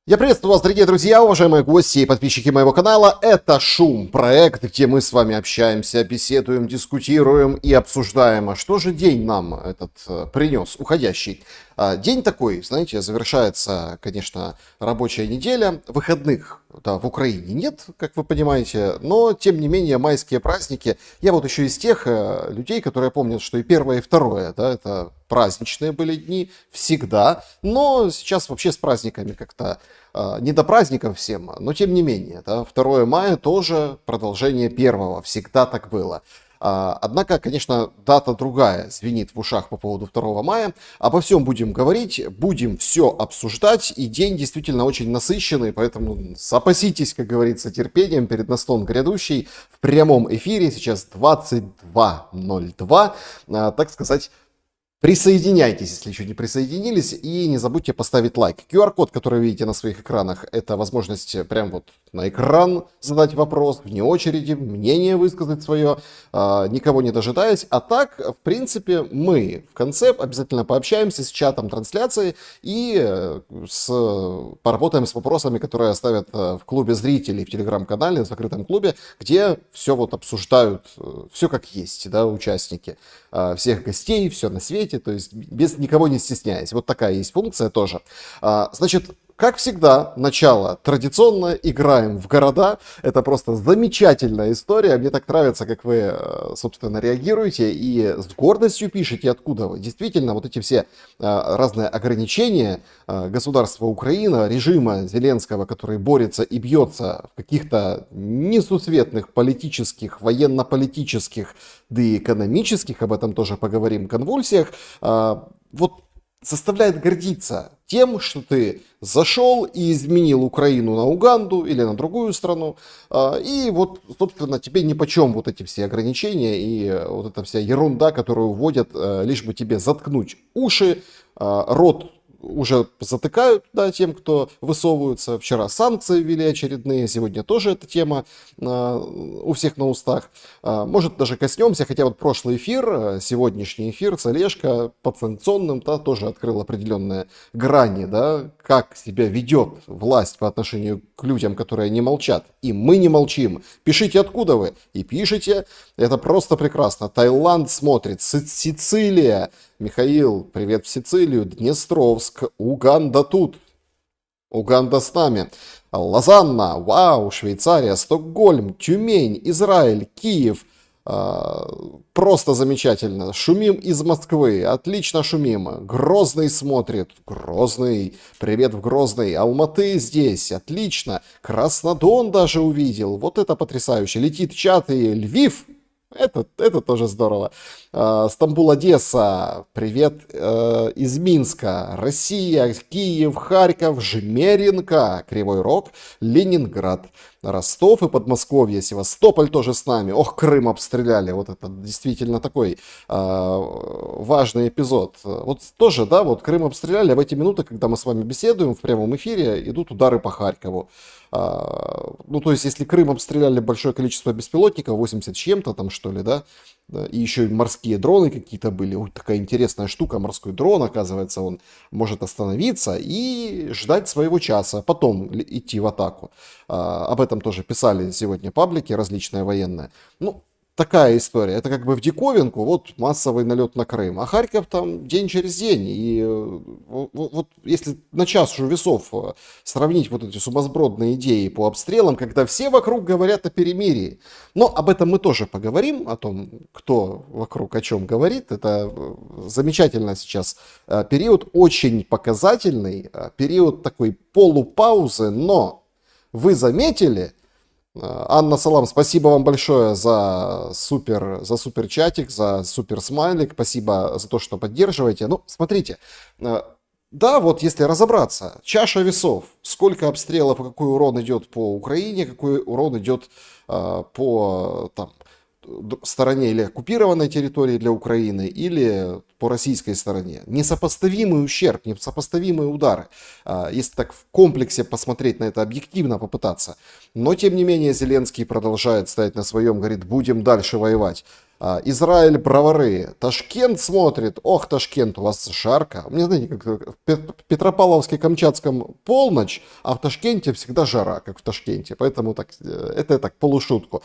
Я приветствую вас, дорогие друзья, уважаемые гости и подписчики моего канала. Это Шум, проект, где мы с вами общаемся, беседуем, дискутируем и обсуждаем, а что же день нам этот принес, уходящий. День такой, знаете, завершается, конечно, рабочая неделя, выходных в Украине нет, как вы понимаете, но, тем не менее, майские праздники. Я вот еще из тех людей, которые помнят, что и первое, и второе, это праздничные были дни всегда, но сейчас вообще с праздниками как-то не до праздников всем, но тем не менее, 2 мая тоже продолжение первого, всегда так было. Однако, конечно, дата другая звенит в ушах по поводу 2 мая. Обо всем будем говорить, будем все обсуждать, и день действительно очень насыщенный, поэтому запаситесь, как говорится, терпением перед настом грядущий в прямом эфире. Сейчас 22:02, так сказать. Присоединяйтесь, если еще не присоединились, и не забудьте поставить лайк. QR-код, который вы видите на своих экранах, это возможность прям вот на экран задать вопрос, вне очереди, мнение высказать свое, никого не дожидаясь. А так, в принципе, мы в конце обязательно пообщаемся с чатом трансляции и поработаем с вопросами, которые оставят в клубе зрителей, в телеграм-канале, в закрытом клубе, где все вот обсуждают, все как есть, участники, всех гостей, все на свете. То есть без никого не стесняясь. Вот такая есть функция тоже. Значит, как всегда, начало. Традиционно играем в города. Это просто замечательная история. Мне так нравится, как вы, собственно, реагируете и с гордостью пишете, откуда вы. Действительно, вот эти все разные ограничения государства Украина, режима Зеленского, который борется и бьется в каких-то несусветных политических, военно-политических, да и экономических, об этом тоже поговорим, конвульсиях, вот заставляет гордиться тем, что ты зашел и изменил Украину на Уганду или на другую страну, и вот, собственно, тебе нипочем вот эти все ограничения и вот эта вся ерунда, которую вводят, лишь бы тебе заткнуть уши, рот уже затыкают, тем, кто высовываются. Вчера санкции ввели очередные, сегодня тоже эта тема у всех на устах. Может, даже коснемся, хотя вот прошлый эфир, сегодняшний эфир с Олежко подсанкционным, тоже открыл определенные грани, как себя ведет власть по отношению к людям, которые не молчат. И мы не молчим. Пишите, откуда вы. И пишите, это просто прекрасно. Таиланд смотрит, Сицилия. Михаил, привет в Сицилию, Днестровск, Уганда тут, Уганда с нами, Лозанна, вау, Швейцария, Стокгольм, Тюмень, Израиль, Киев, просто замечательно, шумим из Москвы, отлично шумим, Грозный смотрит, Грозный, привет в Грозный, Алматы здесь, отлично, Краснодон даже увидел, вот это потрясающе, летит чат и Львив. Это тоже здорово. Стамбул, Одесса, привет из Минска, Россия, Киев, Харьков, Жмеринка, Кривой Рог, Ленинград, Ростов и Подмосковье, Севастополь тоже с нами. Ох, Крым обстреляли, вот это действительно такой важный эпизод. Вот тоже, вот Крым обстреляли, а в эти минуты, когда мы с вами беседуем в прямом эфире, идут удары по Харькову. То есть, если Крым обстреляли большое количество беспилотников, 80 с чем-то там, что ли, и еще и морские дроны какие-то были. Ой, такая интересная штука, морской дрон, оказывается, он может остановиться и ждать своего часа, потом идти в атаку. Об этом тоже писали сегодня паблики различные военные. Такая история. Это как бы в диковинку, вот массовый налет на Крым. А Харьков там день через день. И вот если на чашу весов сравнить вот эти сумасбродные идеи по обстрелам, когда все вокруг говорят о перемирии. Но об этом мы тоже поговорим, о том, кто вокруг о чем говорит. Это замечательно сейчас период, очень показательный, период такой полупаузы, но вы заметили, Анна Салам, спасибо вам большое за супер чатик, за супер смайлик, спасибо за то, что поддерживаете. Смотрите, вот если разобраться, чаша весов, сколько обстрелов и какой урон идет по Украине, какой урон идет по стороне или оккупированной территории для Украины, или по российской стороне. Несопоставимый ущерб, несопоставимые удары. Если так в комплексе посмотреть на это, объективно попытаться. Но, тем не менее, Зеленский продолжает стоять на своем, говорит, будем дальше воевать. Израиль, бровары. Ташкент смотрит. Ох, Ташкент, у вас жарко. Мне, знаете, как в Петропавловске-Камчатском полночь, а в Ташкенте всегда жара, как в Ташкенте. Поэтому так, это я так полушутку.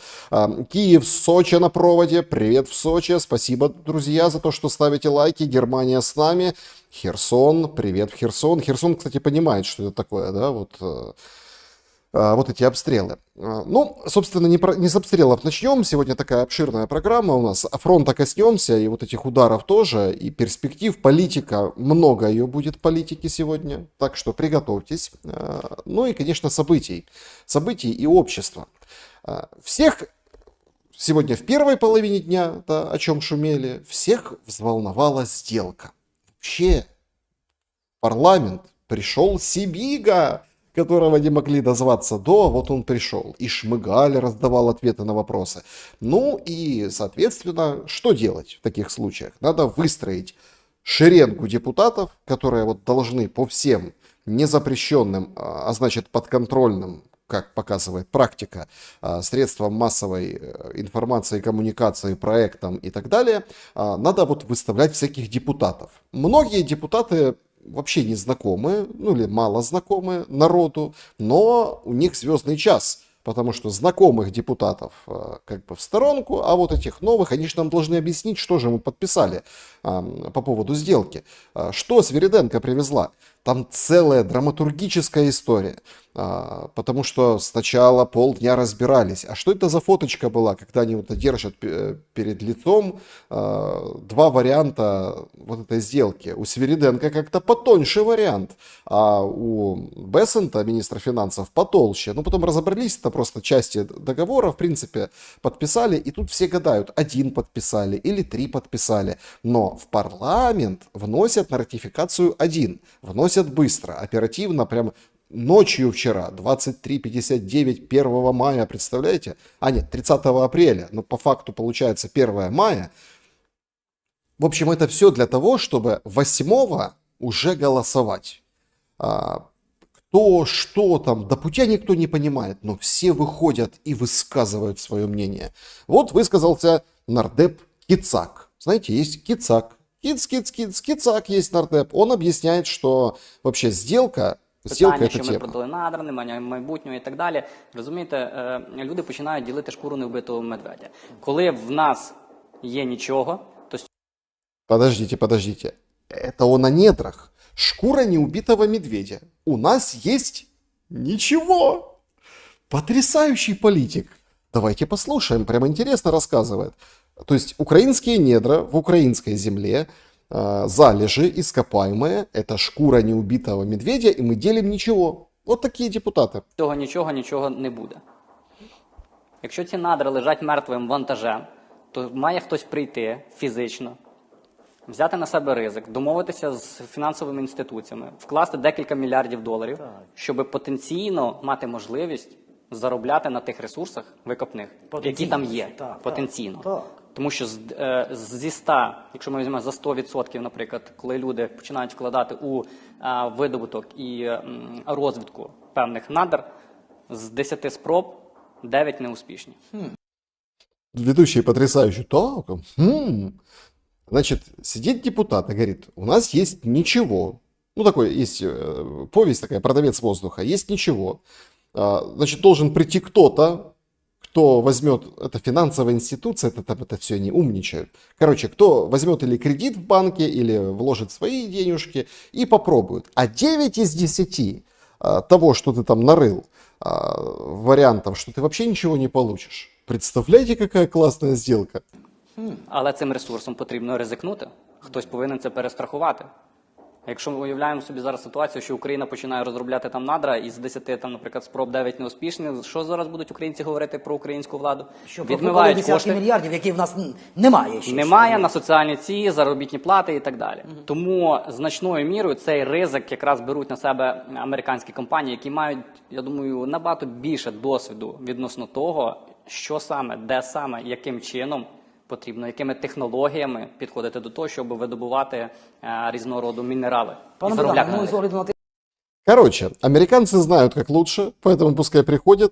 Киев, Сочи на проводе. Привет в Сочи. Спасибо, друзья, за то, что ставите лайки. Германия с нами. Херсон. Привет в Херсон. Херсон, кстати, понимает, что это такое, да, вот эти обстрелы. Ну, собственно, не с обстрелов начнем. Сегодня такая обширная программа у нас. Фронта коснемся, и вот этих ударов тоже, и перспектив. Политика, много ее будет политики сегодня, так что приготовьтесь. Ну и, конечно, событий и общества. Всех сегодня в первой половине дня, да, о чем шумели, всех взволновала сделка. Вообще, в парламент пришел Сибига, которого не могли дозваться вот он пришел. И Шмыгаль раздавал ответы на вопросы. Ну и, соответственно, что делать в таких случаях? Надо выстроить шеренгу депутатов, которые вот должны по всем незапрещенным, а значит подконтрольным, как показывает практика, средствам массовой информации, коммуникации, проектам и так далее, надо вот выставлять всяких депутатов. Многие депутаты вообще не знакомы, ну или мало знакомы народу, но у них звездный час, потому что знакомых депутатов как бы в сторонку, а вот этих новых, они же нам должны объяснить, что же мы подписали по поводу сделки. Что Свириденко привезла? Там целая драматургическая история, потому что сначала полдня разбирались, а что это за фоточка была, когда они вот держат перед лицом два варианта вот этой сделки. У Свириденко как-то потоньше вариант, а у Бессента, министра финансов, потолще. Ну, потом разобрались, это просто части договора, в принципе, подписали, и тут все гадают, 1 подписали или 3 подписали, но в парламент вносят на ратификацию 1, вносят быстро, оперативно, прям ночью вчера, 23:59 1 мая, представляете? А нет, 30 апреля, но по факту получается 1 мая. В общем, это все для того, чтобы 8 уже голосовать. Кто, что там, до путя никто не понимает, но все выходят и высказывают свое мнение. Вот высказался нардеп Кицак. Знаете, есть Кицак. Кицак есть нардеп. Он объясняет, что вообще сделка Питання, это що ми тема. продали надра, немає майбутнього і так далі. Розумієте, люди починають ділити шкуру невбитого медведя. Коли в нас є нічого, то Подождите. Это он о недрах. Шкура неубитого медведя. У нас есть ничего. Потрясающий политик. Давайте послушаем, прям интересно рассказывает. То есть украинские недра в украинской земле, залежи ископаемые, это шкура неубитого медведя, и мы делим ничего. Вот такие депутаты. того нічого не буде. Якщо ці надра лежать мертвим вантажем, то має хтось прийти фізично, взяти на себе ризик, домовитися з фінансовими інституціями, вкласти декілька мільярдів доларів, щоб потенційно мати можливість заробляти на тих ресурсах викопних, які там є. Потенційно. Тому що зі 100, якщо ми візьмемо за 100%, наприклад, коли люди починають вкладати у видобуток і розвитку певних надр, з 10 спроб 9 неуспішні. Ведущий потрясающий. Так, Значит, сидит депутат и говорит, у нас есть ничего. Ну, такой есть повесть такая, продавец воздуха. Есть ничего. Значит, должен прийти кто-то, кто возьмет, это финансовая институция, это все они умничают. Короче, кто возьмет или кредит в банке, или вложит свои денежки и попробует. А 9 из 10 того, что ты там нарыл, вариантов, что ты вообще ничего не получишь. Представляете, какая классная сделка? Але цим ресурсом потрібно ризикнути. Хтось повинен це перестрахувати. Якщо ми уявляємо собі зараз ситуацію, що Україна починає розробляти там надра, і з 10, там, наприклад, спроб 9 неуспішні, що зараз будуть українці говорити про українську владу? Що відмивають десятки кошти. мільярдів, які в нас немає. Немає на соціальні ці, заробітні плати і так далі. Тому значною мірою цей ризик якраз беруть на себе американські компанії, які мають, я думаю, набагато більше досвіду відносно того, що саме, де саме, яким чином потрібно, якими технологіями підходити до того, щоб видобувати різного роду мінерали. Пане Богдане, Короче, американцы знают, как лучше, поэтому пускай приходят,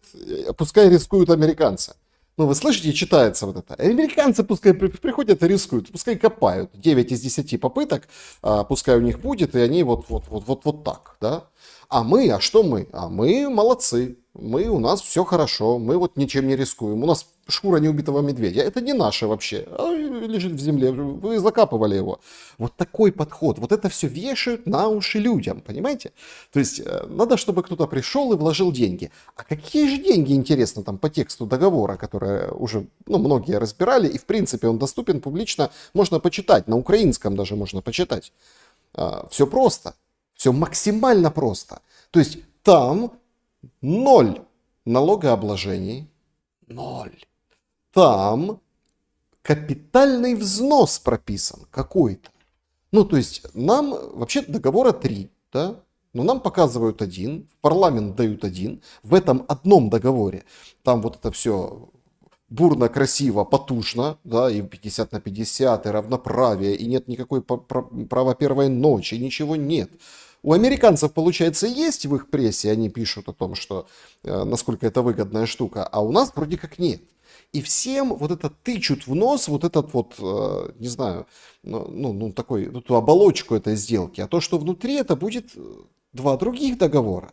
пускай рискуют американцы. Ну, вы слышите, читается вот это. Американцы пускай приходят и рискуют, пускай копают. 9 из 10 попыток, пускай у них будет, и они вот так, да. А что мы? А мы молодцы. У нас все хорошо, мы вот ничем не рискуем. У нас шкура неубитого медведя. Это не наше вообще. Лежит в земле, вы закапывали его. Вот такой подход. Вот это все вешают на уши людям, понимаете? То есть надо, чтобы кто-то пришел и вложил деньги. А какие же деньги, интересно, там по тексту договора, который уже многие разбирали, и в принципе он доступен публично, можно почитать, на украинском даже можно почитать. Все просто. Все максимально просто. То есть там 0 налогообложений, 0. Там капитальный взнос прописан какой-то. Ну, то есть нам вообще договора 3, да? Но нам показывают 1, в парламент дают 1. В этом одном договоре там вот это все бурно, красиво, потужно, да, и 50/50, и равноправие, и нет никакой права первой ночи, ничего нет. У американцев, получается, есть в их прессе, они пишут о том, что насколько это выгодная штука, а у нас вроде как нет. И всем вот это тычут в нос, вот этот вот, не знаю, такой, ту оболочку этой сделки. А то, что внутри, это будет 2 других договора.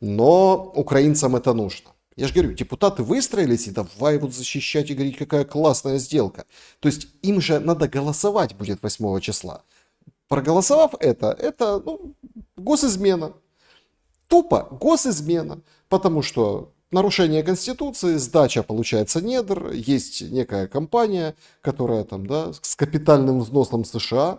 Но украинцам это нужно. Я же говорю, депутаты выстроились и давай вот защищать и говорить, какая классная сделка. То есть им же надо голосовать будет 8 числа. Проголосовав это госизмена. Тупо госизмена. Потому что нарушение Конституции, сдача, получается, недр, есть некая компания, которая там, да, с капитальным взносом США,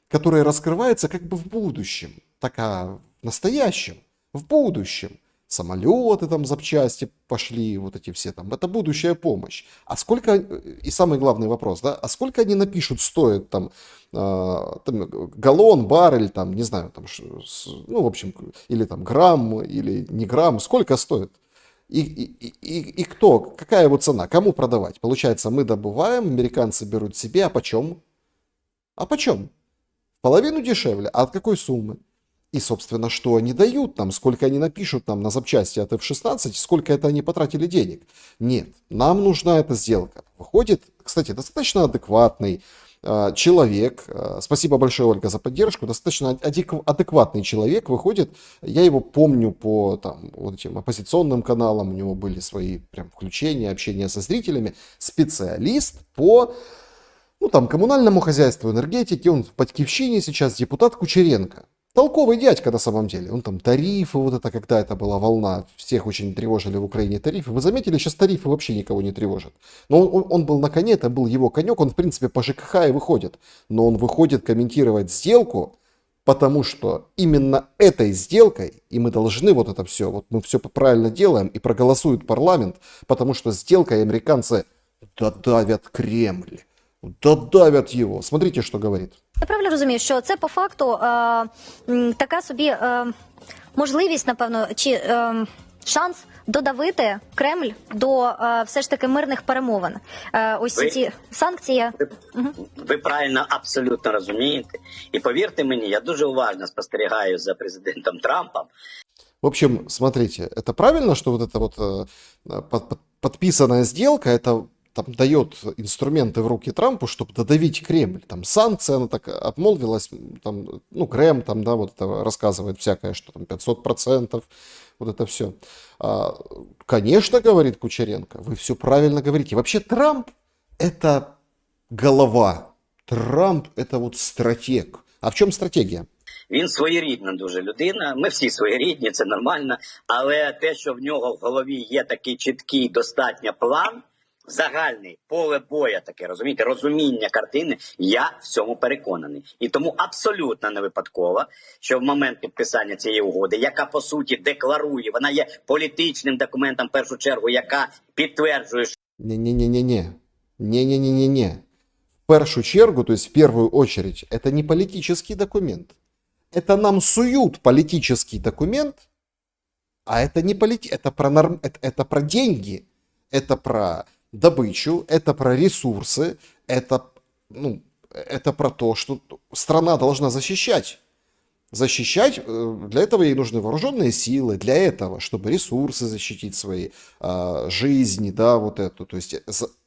которая раскрывается как бы в будущем. Такая в настоящем, в будущем. Самолеты там, запчасти пошли, вот эти все там. Это будущая помощь. А сколько, и самый главный вопрос, да, а сколько они напишут стоит там, галлон, баррель, там, не знаю, там, в общем, или там грамм, или не грамм, сколько стоит? И кто, какая его цена, кому продавать? Получается, мы добываем, американцы берут себе, а почем? А почем? Половину дешевле, а от какой суммы? И, собственно, что они дают нам, сколько они напишут нам на запчасти от F-16, сколько это они потратили денег. Нет, нам нужна эта сделка. Выходит, кстати, достаточно адекватный человек, спасибо большое, Ольга, за поддержку, достаточно адекватный человек выходит, я его помню по вот этим оппозиционным каналам, у него были свои прям включения, общение со зрителями, специалист по коммунальному хозяйству, энергетике, он в Батькивщине сейчас депутат Кучеренко. Толковый дядька на самом деле. Он там тарифы, вот это, когда это была волна, всех очень тревожили в Украине тарифы. Вы заметили, сейчас тарифы вообще никого не тревожат. Но он был на коне, это был его конек, он в принципе по ЖКХ и выходит. Но он выходит комментировать сделку, потому что именно этой сделкой, и мы должны вот это все, вот мы все правильно делаем, и проголосует парламент, потому что сделкой американцы додавят Кремль. Додавят його. Смотрите, що говорить. Я правильно розумію, що це по факту така собі можливість, напевно, чи шанс додавити Кремль до все ж таки мирних перемовин. Ось ці санкції. Ви правильно абсолютно розумієте. І повірте мені, я дуже уважно спостерігаю за президентом Трампом. В общем, смотрите, это правильно, что вот эта вот подписанная сделка, это там дает инструменты в руки Трампу, чтобы додавить Кремль. Там санкции, она так обмолвилась, там, Крем, там, да, вот это рассказывает всякое, что там 500%, вот это все. Конечно, говорит Кучеренко, вы все правильно говорите. Вообще Трамп это голова, Трамп это вот стратег. А в чем стратегия? Він своєрідна дуже людина, ми всі своєрідні, це нормально, але те, що в нього в голові є такий чіткий достатньо план, загальний, поле боя таке, розумієте, розуміння картини, я в цьому переконаний. І тому абсолютно не випадково, що в момент підписання цієї угоди, яка по суті декларує, вона є політичним документом в першу чергу, яка підтверджує, що... Не-не-не-не-не. В першу чергу, то есть в первую очередь, это не политический документ. Это нам суют политический документ, а это не это про деньги, это про добычу, это про ресурсы, это про то, что страна должна защищать защищать, для этого ей нужны вооруженные силы, для этого, чтобы ресурсы защитить свои, жизни, да, вот эту. То есть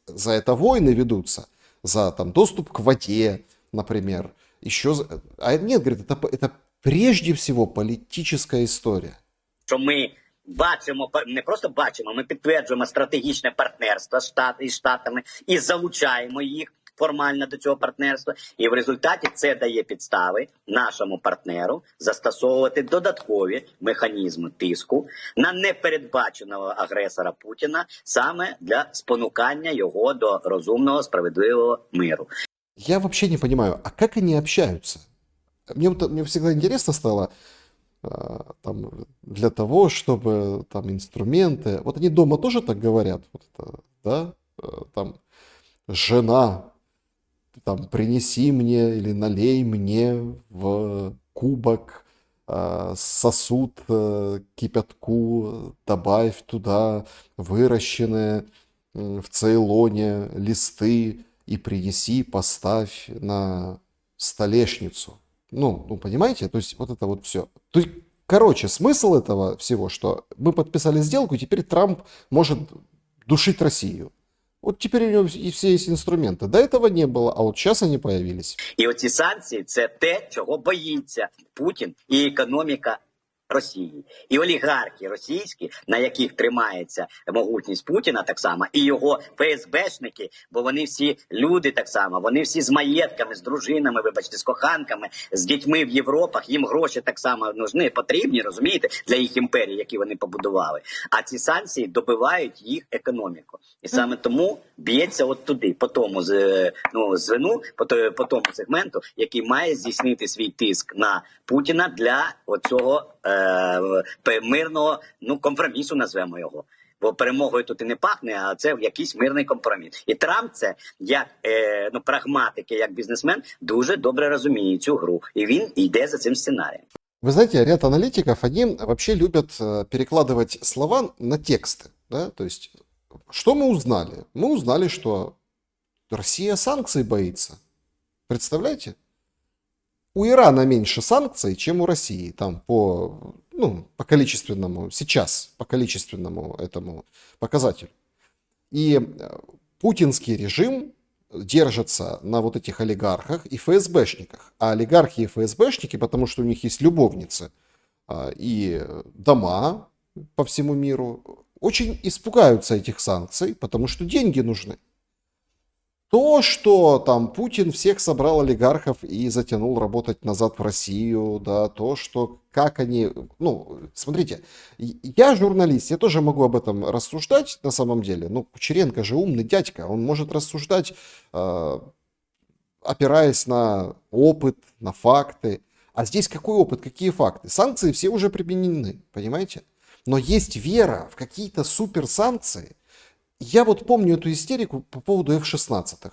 за это войны ведутся, за там доступ к воде, например. А нет, говорит, это прежде всего політична історія. Що ми бачимо, не просто бачимо, ми підтверджуємо стратегічне партнерство із Штатами і залучаємо їх формально до цього партнерства. І в результаті це дає підстави нашому партнеру застосовувати додаткові механізми тиску на непередбаченого агресора Путіна саме для спонукання його до розумного, справедливого миру. Я вообще не понимаю, а как они общаются? Мне всегда интересно стало, там, для того, чтобы там инструменты... Вот они дома тоже так говорят, вот это, да? Там, жена, там, принеси мне или налей мне в кубок сосуд кипятку, добавь туда выращенные в Цейлоне листы и принеси, поставь на столешницу. Ну, понимаете? То есть вот это вот все. То есть, короче, смысл этого всего, что мы подписали сделку, и теперь Трамп может душить Россию. Вот теперь у него и все есть инструменты. До этого не было, а вот сейчас они появились. І оці санкції – це те, чого боїться Путін і економіка Росії. І олігархи російські, на яких тримається могутність Путіна так само, і його ФСБшники, бо вони всі люди так само, вони всі з маєтками, з дружинами, вибачте, з коханками, з дітьми в Європах, їм гроші так само нужні, потрібні, розумієте, для їх імперії, які вони побудували. А ці санкції добивають їх економіку. І саме тому б'ється от туди, по тому звину, по тому сегменту, який має здійснити свій тиск на Путіна для оцього мирного, компромісу, назвемо його. Бо перемогою тут і не пахне, а це якийсь мирний компроміс. І Трамп це, як прагматик, як бізнесмен, дуже добре розуміє цю гру. І він йде за цим сценарієм. Вы знаете, ряд аналитиков, они вообще любят перекладывать слова на тексты. Да? То есть, что мы узнали? Мы узнали, что Россия санкций боится. Представляете? У Ирана меньше санкций, чем у России. Там по количественному, сейчас, по количественному этому показателю. И путинский режим держится на вот этих олигархах и ФСБшниках. А олигархи и ФСБшники, потому что у них есть любовницы и дома по всему миру, очень испугаются этих санкций, потому что деньги нужны. То, что там Путин всех собрал олигархов и затянул работать назад в Россию, да, то, что как они... смотрите, я журналист, я тоже могу об этом рассуждать на самом деле. Кучеренко же умный дядька, он может рассуждать, опираясь на опыт, на факты. А здесь какой опыт, какие факты? Санкции все уже применены, понимаете? Но есть вера в какие-то суперсанкции. Я вот помню эту истерику по поводу F-16.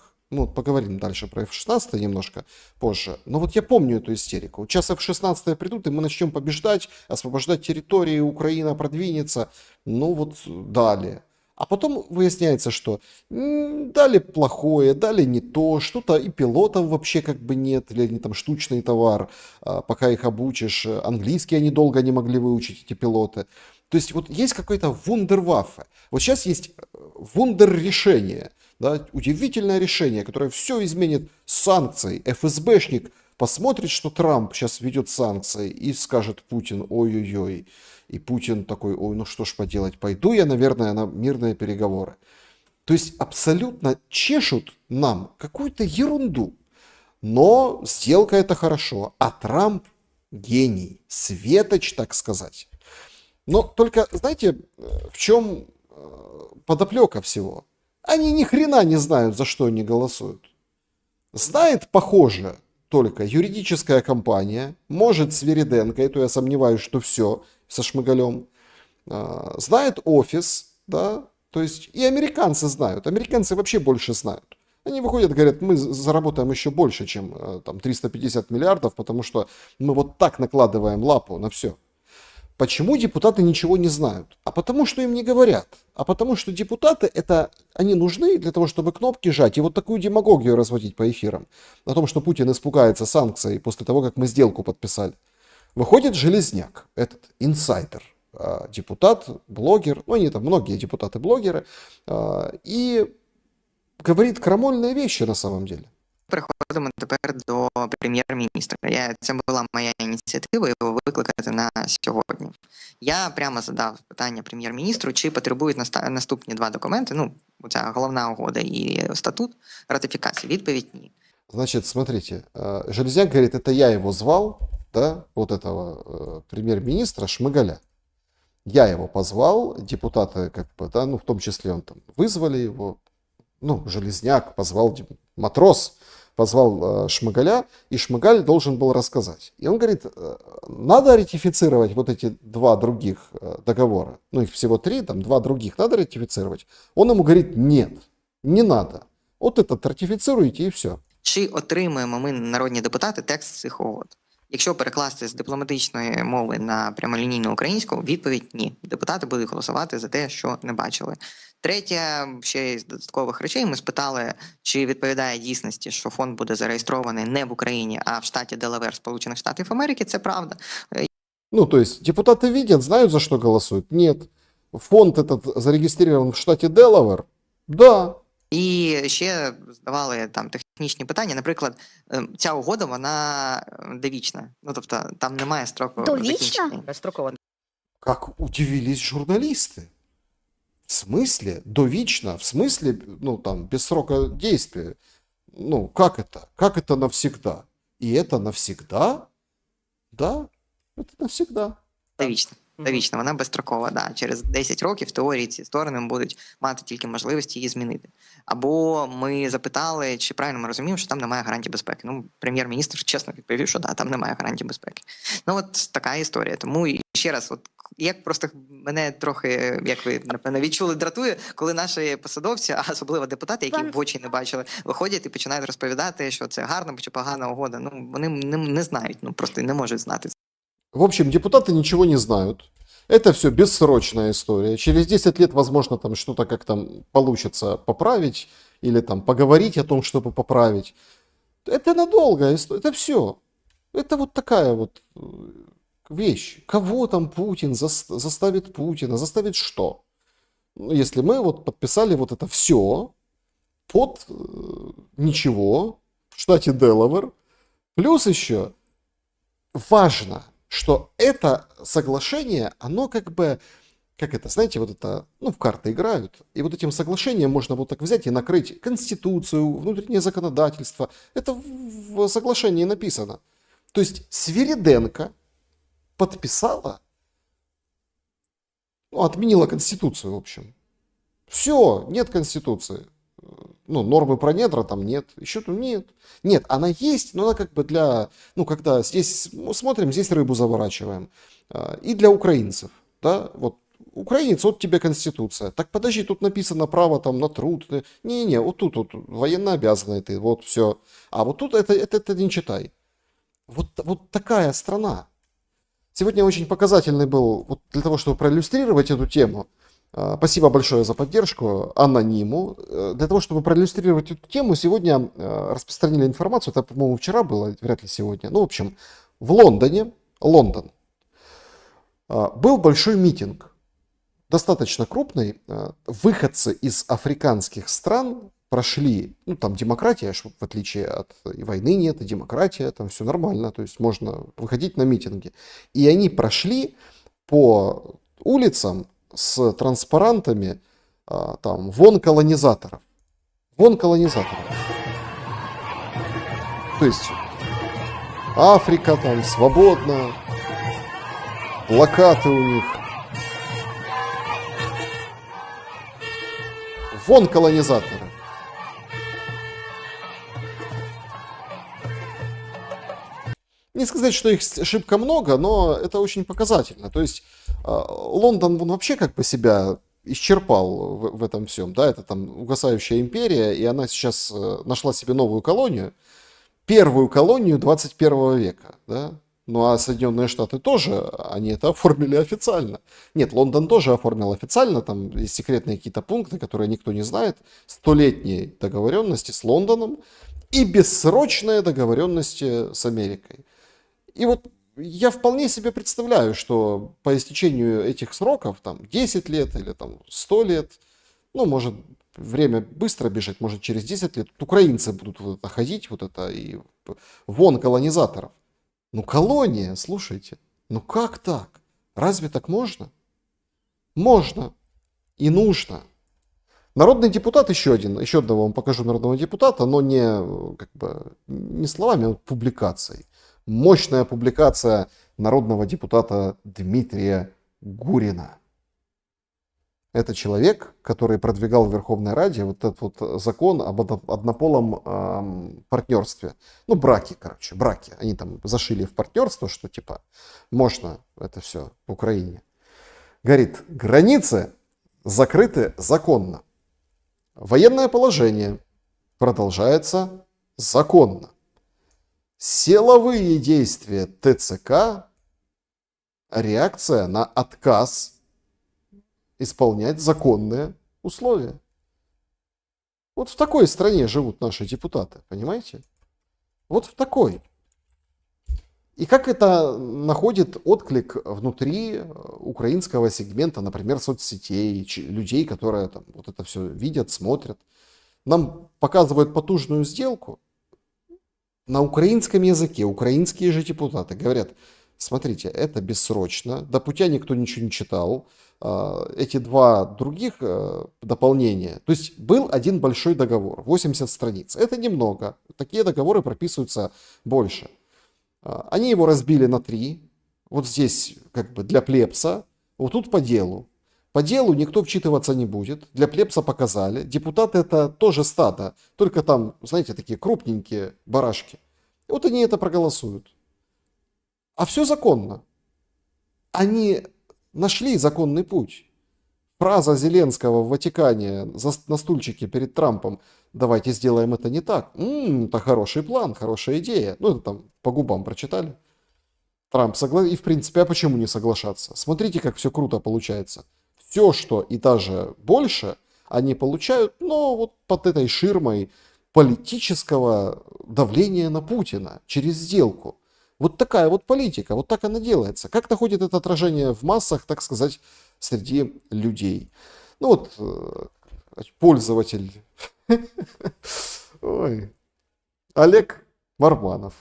Поговорим дальше про F-16 немножко позже. Но вот я помню эту истерику. Сейчас F-16 придут, и мы начнем побеждать, освобождать территории, Украина продвинется. Далее. А потом выясняется, что дали плохое, дали не то, что-то и пилотов вообще как бы нет, или они там штучный товар, пока их обучишь. Английский они долго не могли выучить, эти пилоты. То есть вот есть какое-то вундерваффе. Вот сейчас есть вундер-решение, да, удивительное решение, которое все изменит санкции. ФСБшник посмотрит, что Трамп сейчас ведет санкции и скажет Путин, ой-ой-ой. И Путин такой, ой, что ж поделать, пойду я, наверное, на мирные переговоры. То есть абсолютно чешут нам какую-то ерунду. Но сделка это хорошо, а Трамп гений, светоч, так сказать. Но только, знаете, в чем подоплека всего? Они ни хрена не знают, за что они голосуют. Знает, похоже, только юридическая компания, может Свириденко, это я сомневаюсь, что все со Шмыгалем. Знает офис, да, то есть и американцы знают. Американцы вообще больше знают. Они выходят, говорят, мы заработаем еще больше, чем там 350 миллиардов, потому что мы вот так накладываем лапу на все. Почему депутаты ничего не знают? А потому что им не говорят. А потому что депутаты, они нужны для того, чтобы кнопки жать и вот такую демагогию разводить по эфирам. О том, что Путин испугается санкций после того, как мы сделку подписали. Выходит Железняк, этот инсайдер, депутат, блогер, ну они там многие депутаты-блогеры, и говорит крамольные вещи на самом деле. Переходимо тепер до прем'єр-міністра. Це була моя ініціатива його викликати на сьогодні. Я прямо задав питання прем'єр-міністру, чи потребують наступні два документи, ну, ця головна угода і статут ратифікації. Відповідь – ні. Значит, смотрите, Железняк говорит, это я его звал, да, вот этого премьер-министра Шмыгаля. Я его позвал, депутаты, как бы, да, ну, в том числе он там вызвали его, ну, Железняк позвал, матрос позвал Шмыгаля, и Шмыгаль должен был рассказать. И он говорит, надо ратифицировать вот эти два других договора, ну, их всего 3, там, 2 других надо ратифицировать. Он ему говорит, нет, не надо. Вот этот ратифицируйте и все. Чи отримуємо ми, народні депутати, текст цих угод? Якщо перекласти з дипломатичної мови на прямолінійну українську, відповідь – ні. Депутати будуть голосувати за те, що не бачили. Третє, ще з додаткових речей, ми спитали, чи відповідає дійсності, що фонд буде зареєстрований не в Україні, а в штаті Делавер, Сполучених Штатів Америки. Це правда. Ну, то есть депутаты видят, знают, за что голосуют? Нет. Фонд этот зарегистрирован в штате Делавер? Да. І ще задавали там технічні питання. Наприклад, ця угода, вона довічна. Ну, тобто, там немає строку Довічна? закінчення. Безстроково. Как удивились журналисты. В смысле? Довечно? В смысле, ну, там, без срока действия? Ну, как это? Как это навсегда? И это навсегда? Да, это навсегда. Довічна. Довічна, вона безстрокова, да. Через 10 років в теорії ці сторони будуть мати тільки можливість її змінити. Або ми запитали, чи правильно ми розуміємо, що там немає гарантій безпеки. Ну, прем'єр-міністр чесно відповів, що да, там немає гарантій безпеки. Ну, от така історія. Тому і ще раз, от як просто мене трохи, як ви, напевно, відчули, дратує, коли наші посадовці, а особливо депутати, які в очі не бачили, виходять і починають розповідати, що це гарна чи погана угода. Ну, вони не знають, ну, просто не можуть знати. В общем, депутаты ничего не знают. Это все бессрочная история. Через 10 лет, возможно, там что-то как-то получится поправить или там поговорить о том, чтобы поправить. Это надолго, это все. Это вот такая вот вещь. Кого там Путин заставит Путина? Заставит что? Ну, если мы вот подписали вот это все под ничего в штате Делавер, плюс еще важно, что это соглашение, оно как бы, как это, знаете, вот это, ну, в карты играют, и вот этим соглашением можно вот так взять и накрыть Конституцию, внутреннее законодательство. Это в соглашении написано. То есть Свириденко подписала, ну, отменила Конституцию, в общем. Все, нет Конституции. Ну, нормы про недра там нет, еще тут нет. Нет, она есть, но она как бы для, ну, когда здесь смотрим, здесь рыбу заворачиваем. И для украинцев, да, вот, украинец, вот тебе Конституция. Так подожди, тут написано право там на труд. Не-не, вот тут вот, военнообязанный ты, вот все. А вот тут это не читай. Вот такая страна. Сегодня очень показательный был, вот для того, чтобы проиллюстрировать эту тему. Спасибо большое за поддержку анониму. Для того, чтобы проиллюстрировать эту тему, сегодня распространили информацию, это, по-моему, вчера было, вряд ли сегодня. Ну, в общем, в Лондоне, Лондон, был большой митинг, достаточно крупный. Выходцы из африканских стран прошли, ну, там демократия, в отличие от и войны нет, и демократия, там все нормально, то есть можно выходить на митинги. И они прошли по улицам с транспарантами, там, вон колонизаторов. Вон колонизаторов. То есть Африка там свободна, плакаты у них. Вон колонизаторы. Не сказать, что их шибко много, но это очень показательно. То есть Лондон, он вообще как бы себя исчерпал в этом всем. Да? Это там угасающая империя, и она сейчас нашла себе новую колонию. Первую колонию 21 века. Да? Ну а Соединенные Штаты тоже, они это оформили официально. Нет, Лондон тоже оформил официально, там есть секретные какие-то пункты, которые никто не знает. 100-летней договоренности с Лондоном и бессрочные договоренности с Америкой. И вот я вполне себе представляю, что по истечению этих сроков, там, 10 лет или там 100 лет, ну, может, время быстро бежать, может, через 10 лет украинцы будут вот это ходить, вот это, и вон колонизаторов. Ну, колония, слушайте, ну как так? Разве так можно? Можно и нужно. Народный депутат, еще одного вам покажу народного депутата, но не, как бы, не словами, а публикацией. Мощная публикация народного депутата Дмитрия Гурина. Это человек, который продвигал в Верховной Раде вот этот вот закон об однополом партнерстве. Ну, браки, короче, браки. Они там зашили в партнерство, что типа можно это все в Украине. Говорит, границы закрыты законно. Военное положение продолжается законно. Силовые действия ТЦК – реакция на отказ исполнять законные условия. Вот в такой стране живут наши депутаты, понимаете? Вот в такой. И как это находит отклик внутри украинского сегмента, например, соцсетей, людей, которые там вот это все видят, смотрят. Нам показывают потужную сделку на украинском языке. Украинские же депутаты говорят, смотрите, это бессрочно, до путя никто ничего не читал. Эти два других дополнения, то есть был один большой договор, 80 страниц. Это немного, такие договоры прописываются больше. Они его разбили на 3. Вот здесь как бы для плебса, вот тут по делу. По делу никто вчитываться не будет. Для плебса показали. Депутаты это тоже стадо, только там, знаете, такие крупненькие барашки. Вот они это проголосуют. А все законно. Они нашли законный путь. Фраза Зеленского в Ватикане на стульчике перед Трампом: давайте сделаем это не так. Это хороший план, хорошая идея. Ну, это там по губам прочитали. Трамп согласился. И, в принципе, а почему не соглашаться? Смотрите, как все круто получается. Все, что и даже больше, они получают, но вот под этой ширмой политического давления на Путина через сделку. Вот такая вот политика, вот так она делается. Как находит это отражение в массах, так сказать, среди людей? Ну вот, пользователь Олег Варбанов,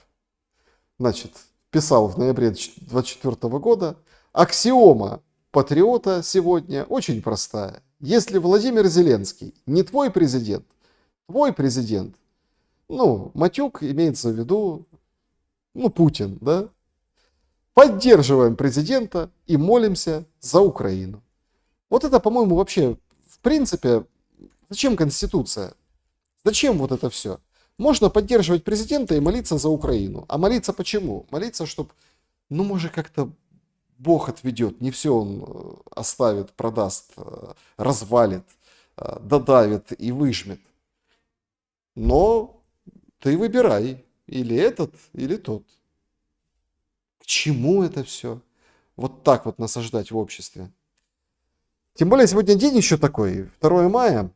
значит, писал в ноябре 2024 года: аксиома патриота сегодня очень простая. Если Владимир Зеленский не твой президент, ну, матюк имеется в виду, ну, Путин, да? Поддерживаем президента и молимся за Украину. Вот это, по-моему, вообще, в принципе, зачем Конституция? Зачем вот это все? Можно поддерживать президента и молиться за Украину. А молиться почему? Молиться, чтобы, ну, может, как-то Бог отведет. Не все он оставит, продаст, развалит, додавит и выжмет. Но ты выбирай. Или этот, или тот. К чему это все? Вот так вот насаждать в обществе. Тем более сегодня день еще такой, 2 мая.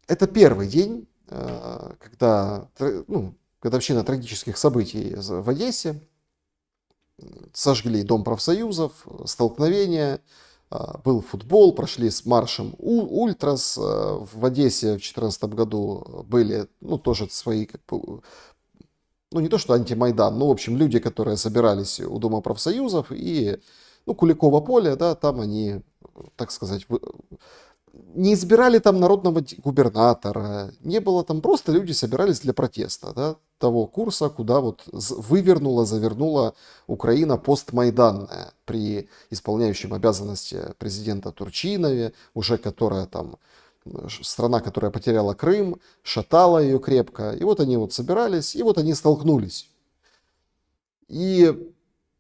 Это первый день, когда, ну, годовщина трагических событий в Одессе. Сожгли Дом профсоюзов, столкновения, был футбол, прошли с маршем Ультрас. В Одессе в 2014 году были, ну, тоже свои, как бы, ну, не то что антимайдан, но, в общем, люди, которые собирались у Дома профсоюзов, и, ну, Куликово поле, да, там они, так сказать, не избирали там народного губернатора, не было там, просто люди собирались для протеста, да, того курса, куда вот завернула Украина постмайданная при исполняющем обязанности президента Турчинове, уже которая там, страна, которая потеряла Крым, шатала ее крепко. И вот они вот собирались, и вот они столкнулись. И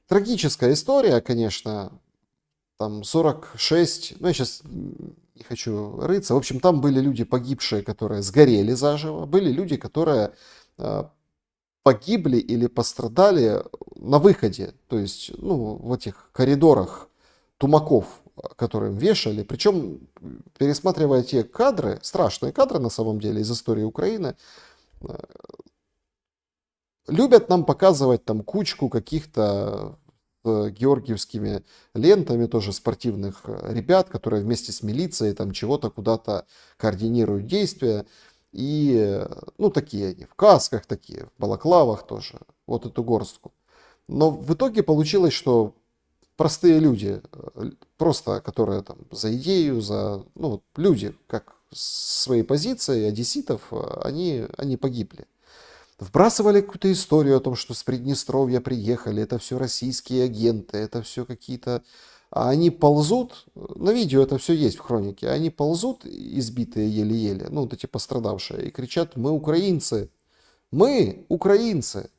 трагическая история, конечно, там 46, ну я сейчас не хочу рыться, в общем, там были люди погибшие, которые сгорели заживо, были люди, которые погибли или пострадали на выходе, то есть, ну, в этих коридорах тумаков, которые вешали. Причем, пересматривая те кадры, страшные кадры на самом деле из истории Украины, любят нам показывать там кучку каких-то георгиевскими лентами тоже спортивных ребят, которые вместе с милицией там чего-то куда-то координируют действия. И, ну, такие они, в касках такие, в балаклавах тоже, вот эту горстку. Но в итоге получилось, что простые люди, просто которые там за идею, ну, вот люди, как с своей позиции одесситов, они погибли. Вбрасывали какую-то историю о том, что с Приднестровья приехали, это все российские агенты, это все какие-то... А они ползут, на видео это все есть в хронике, они ползут, избитые еле-еле, ну вот эти пострадавшие, и кричат: «Мы украинцы! Мы украинцы!»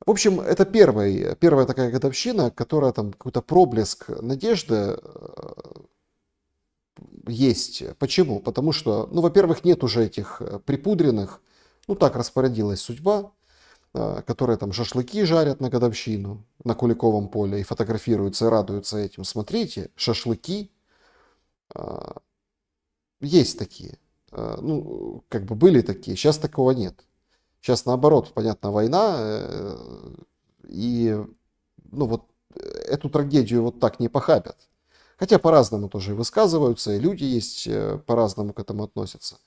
В общем, это первая такая годовщина, которая там какой-то проблеск надежды есть. Почему? Потому что, ну, во-первых, нет уже этих припудренных, ну, так распорядилась судьба, которые там шашлыки жарят на годовщину на Куликовом поле и фотографируются и радуются этим. Смотрите, шашлыки есть такие. Ну, как бы были такие, сейчас такого нет. Сейчас наоборот, понятно, война, и, ну, вот эту трагедию вот так не похабят. Хотя по-разному тоже и высказываются, и люди есть по-разному к этому относятся.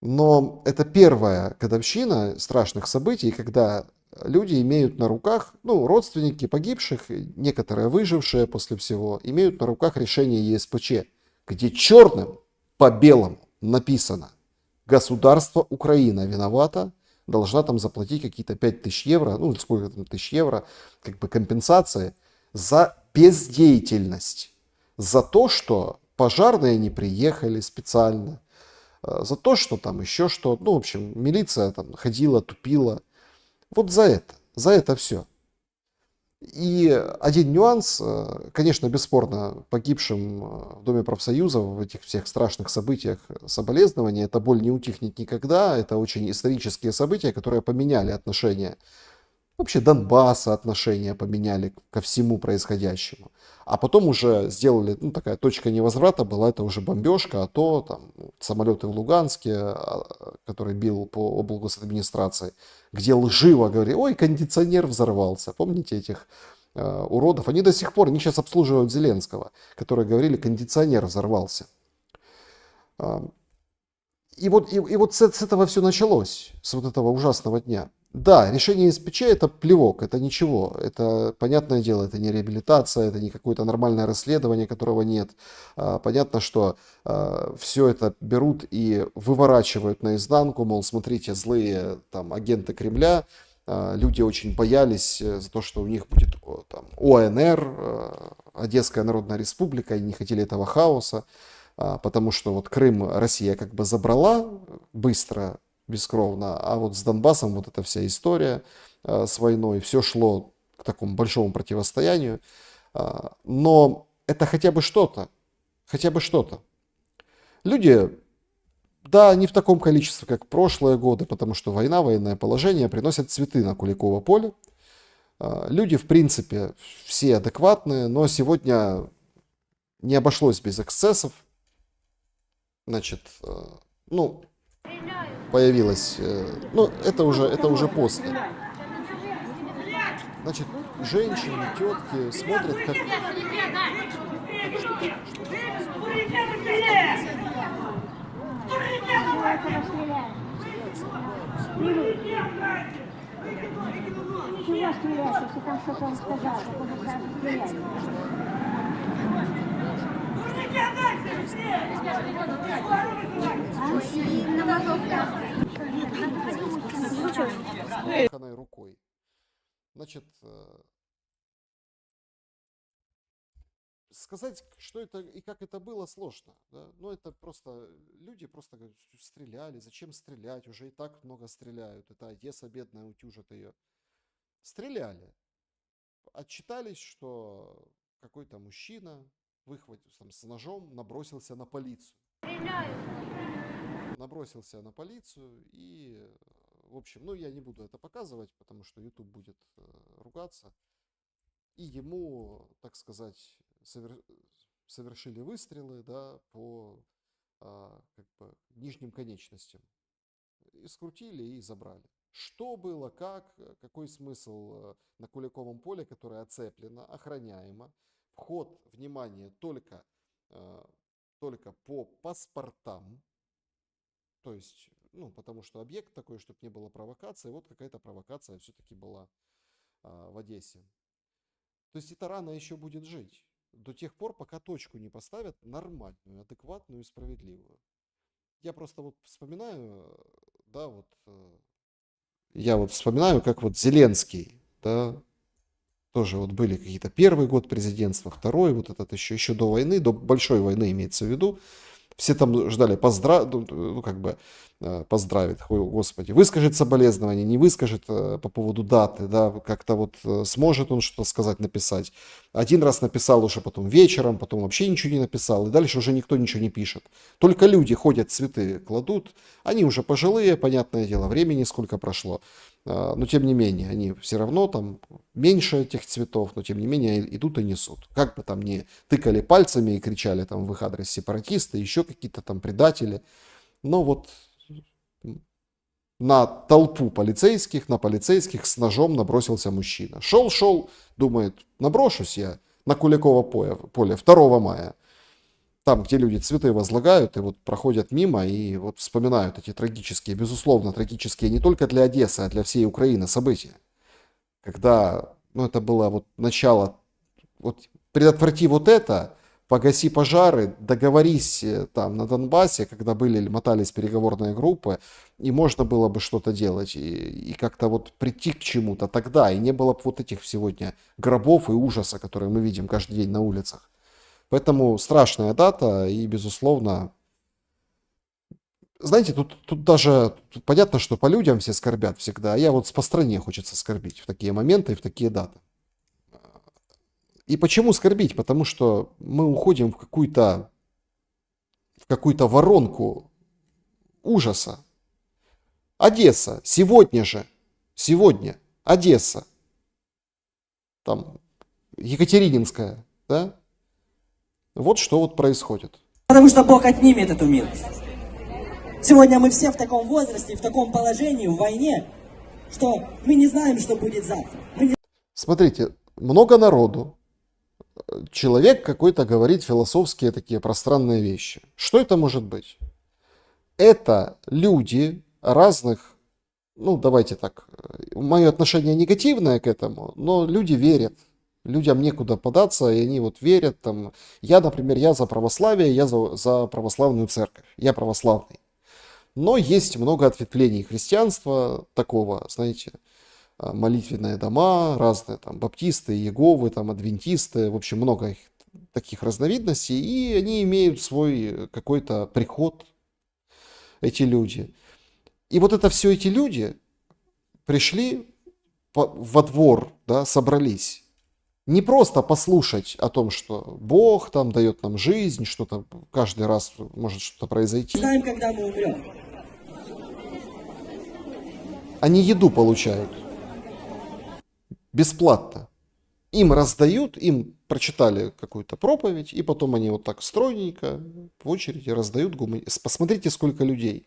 Но это первая годовщина страшных событий, когда люди имеют на руках, ну, родственники погибших, некоторые выжившие после всего, имеют на руках решение ЕСПЧ, где черным по белому написано: государство Украина виновата, должна там заплатить какие-то 5000 евро, ну, сколько там тысяч евро, как бы компенсации за бездеятельность, за то, что пожарные не приехали специально, за то, что там еще что, ну, в общем, милиция там ходила, тупила. Вот за это все. И один нюанс, конечно, бесспорно, погибшим в Доме профсоюзов в этих всех страшных событиях соболезнования, эта боль не утихнет никогда, это очень исторические события, которые поменяли отношения, вообще Донбасса отношения поменяли ко всему происходящему. А потом уже сделали, ну, такая точка невозврата была, это уже бомбежка, а то там самолеты в Луганске, который бил по облгосадминистрации, где лживо говорили: ой, кондиционер взорвался. Помните этих уродов? Они до сих пор, они сейчас обслуживают Зеленского, которые говорили: кондиционер взорвался. И вот с этого все началось, с вот этого ужасного дня. Да, решение СПЧ это плевок, это ничего, это, понятное дело, это не реабилитация, это не какое-то нормальное расследование, которого нет. Понятно, что все это берут и выворачивают наизнанку, мол, смотрите, злые там агенты Кремля, люди очень боялись за то, что у них будет там ОНР, Одесская Народная Республика, и не хотели этого хаоса, потому что вот Крым Россия как бы забрала быстро, бескровно, а вот с Донбассом вот эта вся история с войной, все шло к такому большому противостоянию, но это хотя бы что-то, Люди, да, не в таком количестве, как в прошлые годы, потому что война, военное положение, приносят цветы на Куликово поле. Люди, в принципе, все адекватные, но сегодня не обошлось без эксцессов. Значит, ну, появилась, ну, это уже после. Значит, женщины, тетки смотрят, как... Ничего стрелять, если там что-то он сказал, то буду сразу стрелять. Маханой рукой. Значит, сказать, что это и как это было, сложно. Да? Но это просто, люди просто говорят, стреляли, зачем стрелять, уже и так много стреляют, это Одесса бедная, утюжат ее. Стреляли. Отчитались, что какой-то мужчина, выхватив там с ножом, набросился на полицию. Набросился на полицию и, в общем, ну я не буду это показывать, потому что YouTube будет ругаться. И ему, так сказать, совершили выстрелы, да, по как бы нижним конечностям. И скрутили и забрали. Что было, как, какой смысл на Куликовом поле, которое оцеплено, охраняемо. Вход, внимание, только по паспортам. То есть, ну, потому что объект такой, чтобы не было провокации. Вот какая-то провокация все-таки была в Одессе. То есть эта рана еще будет жить до тех пор, пока точку не поставят нормальную, адекватную и справедливую. Я просто вот вспоминаю, да, вот я вот вспоминаю, как вот Зеленский, да, тоже вот были какие-то первый год президентства, второй, вот этот еще до войны, до большой войны имеется в виду. Все там ждали поздравит, ой, господи, выскажет соболезнования, не выскажет по поводу даты, да, как-то вот сможет он что-то сказать, написать. Один раз написал уже потом вечером, потом вообще ничего не написал, и дальше уже никто ничего не пишет. Только люди ходят, цветы кладут, они уже пожилые, понятное дело, времени сколько прошло. Но тем не менее, они все равно там меньше этих цветов, но тем не менее идут и несут. Как бы там ни тыкали пальцами и кричали там в их адрес сепаратисты, еще какие-то там предатели. Но вот на толпу полицейских, на полицейских с ножом набросился мужчина. Шел, думает, наброшусь я на Куликово поле 2 мая. Там, где люди цветы возлагают и вот проходят мимо и вот вспоминают эти трагические, безусловно, трагические не только для Одессы, а для всей Украины события. Когда, ну, это было вот начало, вот предотврати вот это, погаси пожары, договорись там на Донбассе, когда мотались переговорные группы, и можно было бы что-то делать, и как-то вот прийти к чему-то тогда, и не было бы вот этих сегодня гробов и ужаса, которые мы видим каждый день на улицах. Поэтому страшная дата, и, безусловно, знаете, тут даже понятно, что по людям все скорбят всегда, а я вот по стране хочется скорбить в такие моменты и в такие даты. И почему скорбить? Потому что мы уходим в какую-то воронку ужаса. Одесса, сегодня, Одесса, там, Екатерининская, да? Вот что вот происходит. Потому что Бог отнимет эту милость. Сегодня мы все в таком возрасте, в таком положении, в войне, что мы не знаем, что будет завтра. Смотрите, много народу. Человек какой-то говорит философские такие пространные вещи. Что это может быть? Это люди разных, ну давайте так, мое отношение негативное к этому, но люди верят. Людям некуда податься, и они вот верят. Там. Я, например, я за православие, я за православную церковь. Я православный. Но есть много ответвлений христианства такого, знаете, молитвенные дома, разные там баптисты, иеговы, там адвентисты, в общем, много их, таких разновидностей, и они имеют свой какой-то приход, эти люди. И вот это все эти люди пришли во двор, да, собрались. Не просто послушать о том, что Бог там дает нам жизнь, что-то каждый раз может что-то произойти. Знаем, когда мы умрем. Они еду получают бесплатно. Им раздают, им прочитали какую-то проповедь, и потом они вот так стройненько в очереди раздают Посмотрите, сколько людей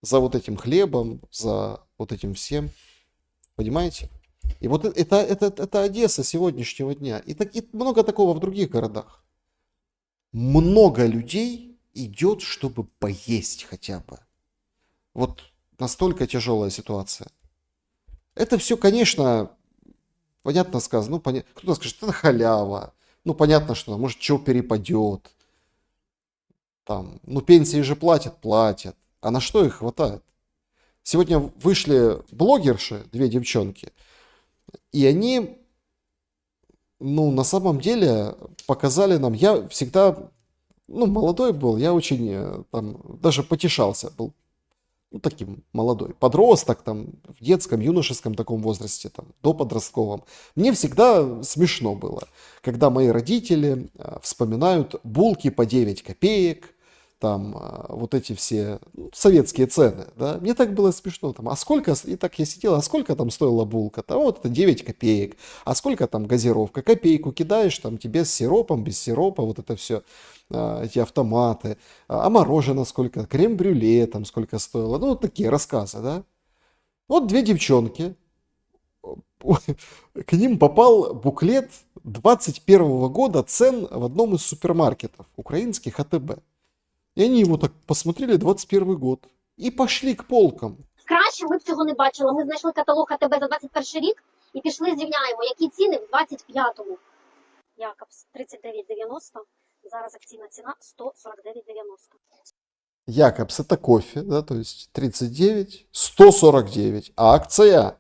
за вот этим хлебом, за вот этим всем. Понимаете? И вот это Одесса сегодняшнего дня. И много такого в других городах. Много людей идет, чтобы поесть хотя бы. Вот настолько тяжелая ситуация. Это все, конечно, понятно сказано. Ну, кто-то скажет, это халява. Ну, понятно, что может, что перепадет. Там, ну, пенсии же платят. А на что их хватает? Сегодня вышли блогерши, 2 девчонки, и они, ну, на самом деле показали нам, я всегда, ну, молодой был, я очень там даже потешался, был, ну, таким молодой, подросток там в детском, юношеском таком возрасте, там, до подростковом. Мне всегда смешно было, когда мои родители вспоминают булки по 9 копеек, там вот эти все советские цены, да, мне так было смешно, там, а сколько, и так я сидел, а сколько там стоила булка, там, вот это 9 копеек, а сколько там газировка, копейку кидаешь, там, тебе с сиропом, без сиропа, вот это все, эти автоматы, а мороженое сколько, крем-брюле там сколько стоило, ну, вот такие рассказы, да, Вот две девчонки, к ним попал буклет 21 года цен в одном из супермаркетов украинских АТБ. И они его так посмотрели, 21 год, и пошли к полкам. Краще ми б цього не бачили. Ми знайшли каталог АТБ за 21 рік і пішли зрівняємо, які ціни в 25-му. Якобс 39,90, зараз акційна ціна 149,90. Якобс это кофе, да, то есть 39, 149, а акция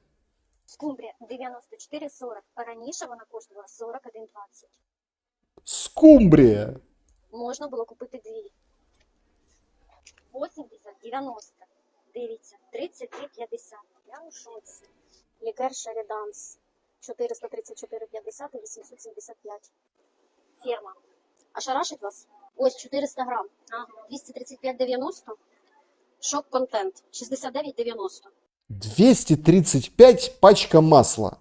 Скумбрія 94,40. Раніше вона коштувала 41,20. скумбрия. Можна було купити дві. 80,90. Дивіться, 33,50. Я у шоці. Лікер Шеріданс 434,50 і 875. Ферма. А шарашить вас? Ось 400 грам. Ага. 235,90. Шок-контент 69,90. 235 пачка масла,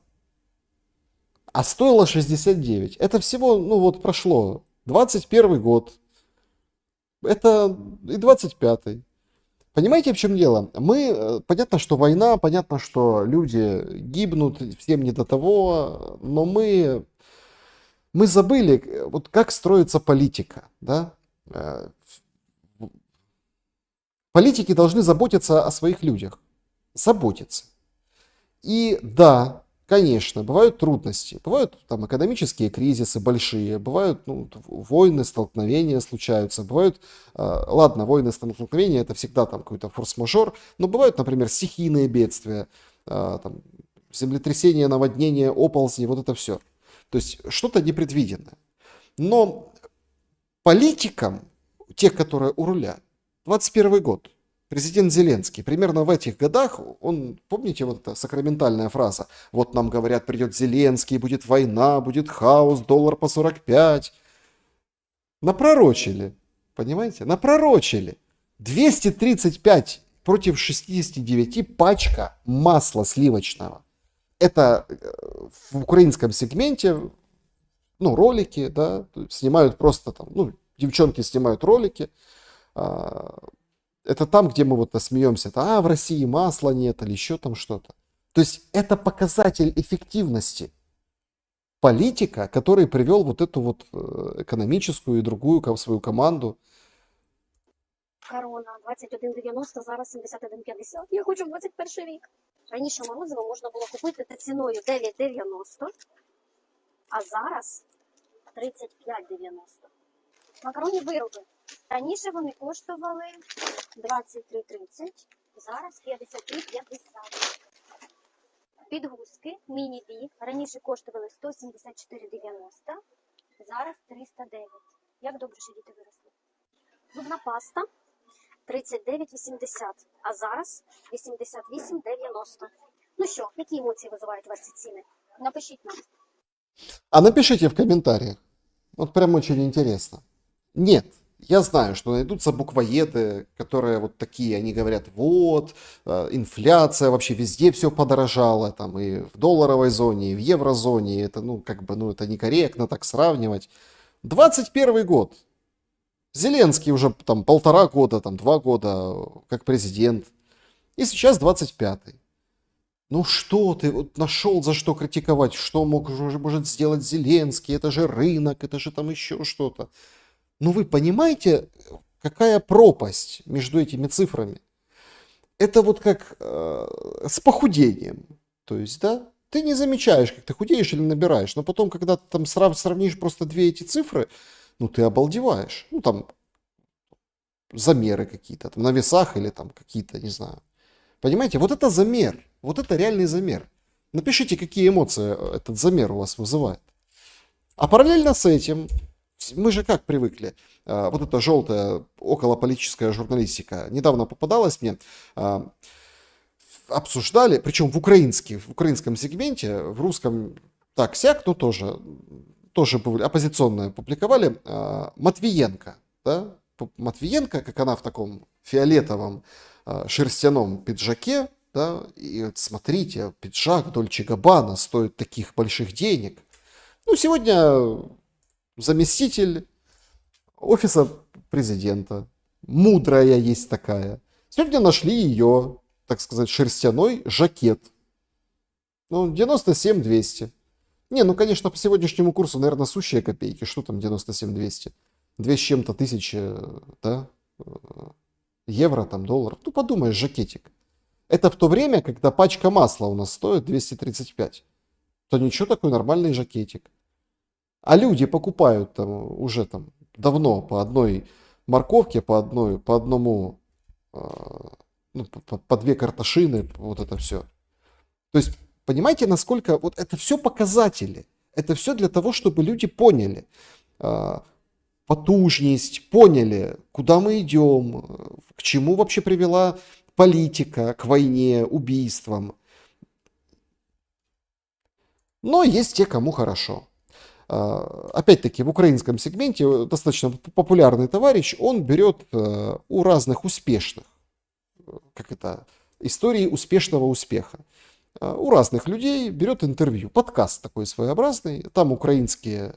а стоило 69. Это всего, ну вот прошло 21 год, это и 25-й. Понимаете, в чем дело? Понятно, что война, понятно, что люди гибнут, всем не до того, но мы забыли, вот как строится политика, да? Политики должны заботиться о своих людях. Заботиться. И да, конечно, бывают трудности, бывают там экономические кризисы большие, бывают войны, столкновения случаются, бывают, ладно, войны, столкновения это всегда там какой-то форс-мажор, но бывают, например, стихийные бедствия, там, землетрясения, наводнения, оползни, вот это все. То есть что-то непредвиденное. Но политикам, тех, которые у руля, 21 год, президент Зеленский, примерно в этих годах, он, помните вот эта сакраментальная фраза, вот нам говорят, придет Зеленский, будет война, будет хаос, доллар по 45. Напророчили, понимаете, напророчили. 235 против 69 пачка масла сливочного. Это в украинском сегменте, ну, ролики, да, снимают просто там, ну, девчонки снимают ролики. Это там, где мы вот смеемся, в России масла нет или еще там что-то. То есть это показатель эффективности политика, который привел вот эту вот экономическую и другую свою команду. Корона 21,90, зараз 71,50. Я хочу в 21 рік. Раніше морозиво можна було купити за ціною 9,90, а зараз 35,90. Макаронні вироби. Раніше вони коштували 23,30, зараз 53,50. Підгузки міні-бі раніше коштували 174,90, зараз 309. Як добре, що діти виросли. Зубна паста 39,80, а зараз 88,90. Ну що, які емоції визивають у вас ці ціни? Напишіть нам. А напишите в комментариях. Вот прям очень интересно. Нет. Я знаю, что найдутся буквоеды, которые вот такие, они говорят, вот, инфляция, вообще везде все подорожало, там и в долларовой зоне, и в еврозоне, это, ну, как бы, ну, это некорректно так сравнивать. 21 год. Зеленский уже там 1,5 года, там 2 года как президент. И сейчас 25-й. Ну что ты вот нашел за что критиковать, что может сделать Зеленский, это же рынок, это же там еще что-то. Ну вы понимаете, какая пропасть между этими цифрами? Это вот как с похудением. То есть, да, ты не замечаешь, как ты худеешь или набираешь, но потом, когда ты там сравнишь просто две эти цифры, ну ты обалдеваешь. Ну там замеры какие-то, там, на весах или там какие-то, не знаю. Понимаете, вот это замер, вот это реальный замер. Напишите, какие эмоции этот замер у вас вызывает. А параллельно с этим... Мы же как привыкли, вот эта желтая околополитическая журналистика недавно попадалась мне, обсуждали, причем в украинском сегменте, в русском так-сяк, но тоже оппозиционное публиковали, Матвиенко, да? Матвиенко, как она в таком фиолетовом шерстяном пиджаке, да? И вот смотрите, пиджак Дольче Габбана стоит таких больших денег. Ну, сегодня... заместитель офиса президента. Мудрая есть такая. Сегодня нашли ее так сказать, шерстяной жакет. Ну, 97 200. Не, ну, конечно, по сегодняшнему курсу, наверное, сущие копейки. Что там 97 200? 2 с чем-то тысячи, да, евро, там, долларов. Ну, подумаешь, жакетик. Это в то время, когда пачка масла у нас стоит 235. То ничего, такой нормальный жакетик. А люди покупают там уже там давно по одной морковке, по одному, ну, по 2 картошины, вот это все. То есть, понимаете, насколько вот это все показатели. Это все для того, чтобы люди поняли потужность, поняли, куда мы идем, к чему вообще привела политика, к войне, убийствам. Но есть те, кому хорошо. Опять-таки, в украинском сегменте достаточно популярный товарищ, он берет у разных успешных, истории успешного успеха. У разных людей берет интервью. Подкаст такой своеобразный. Там украинские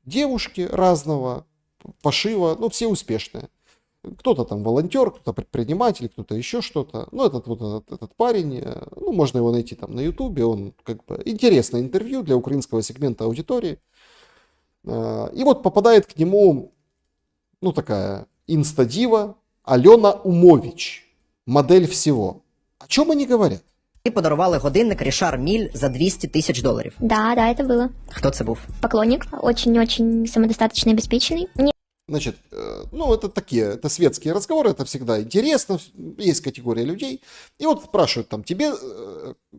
девушки разного пошива, ну, все успешные. Кто-то там волонтер, кто-то предприниматель, кто-то еще что-то. Ну, этот парень, ну, можно его найти там на Ютубе. Он как бы интересное интервью для украинского сегмента аудитории. И вот попадает к нему, ну, такая инстадива Альона Умович. Модель всего. О чем они говорят? І подарували годинник Рішар Міль за $200 000. Да, это было. Хто це був? Поклонник, очень-очень самодостаточно обеспеченный. Значит, ну, это такие, это светские разговоры, это всегда интересно, есть категория людей. И вот спрашивают там, тебе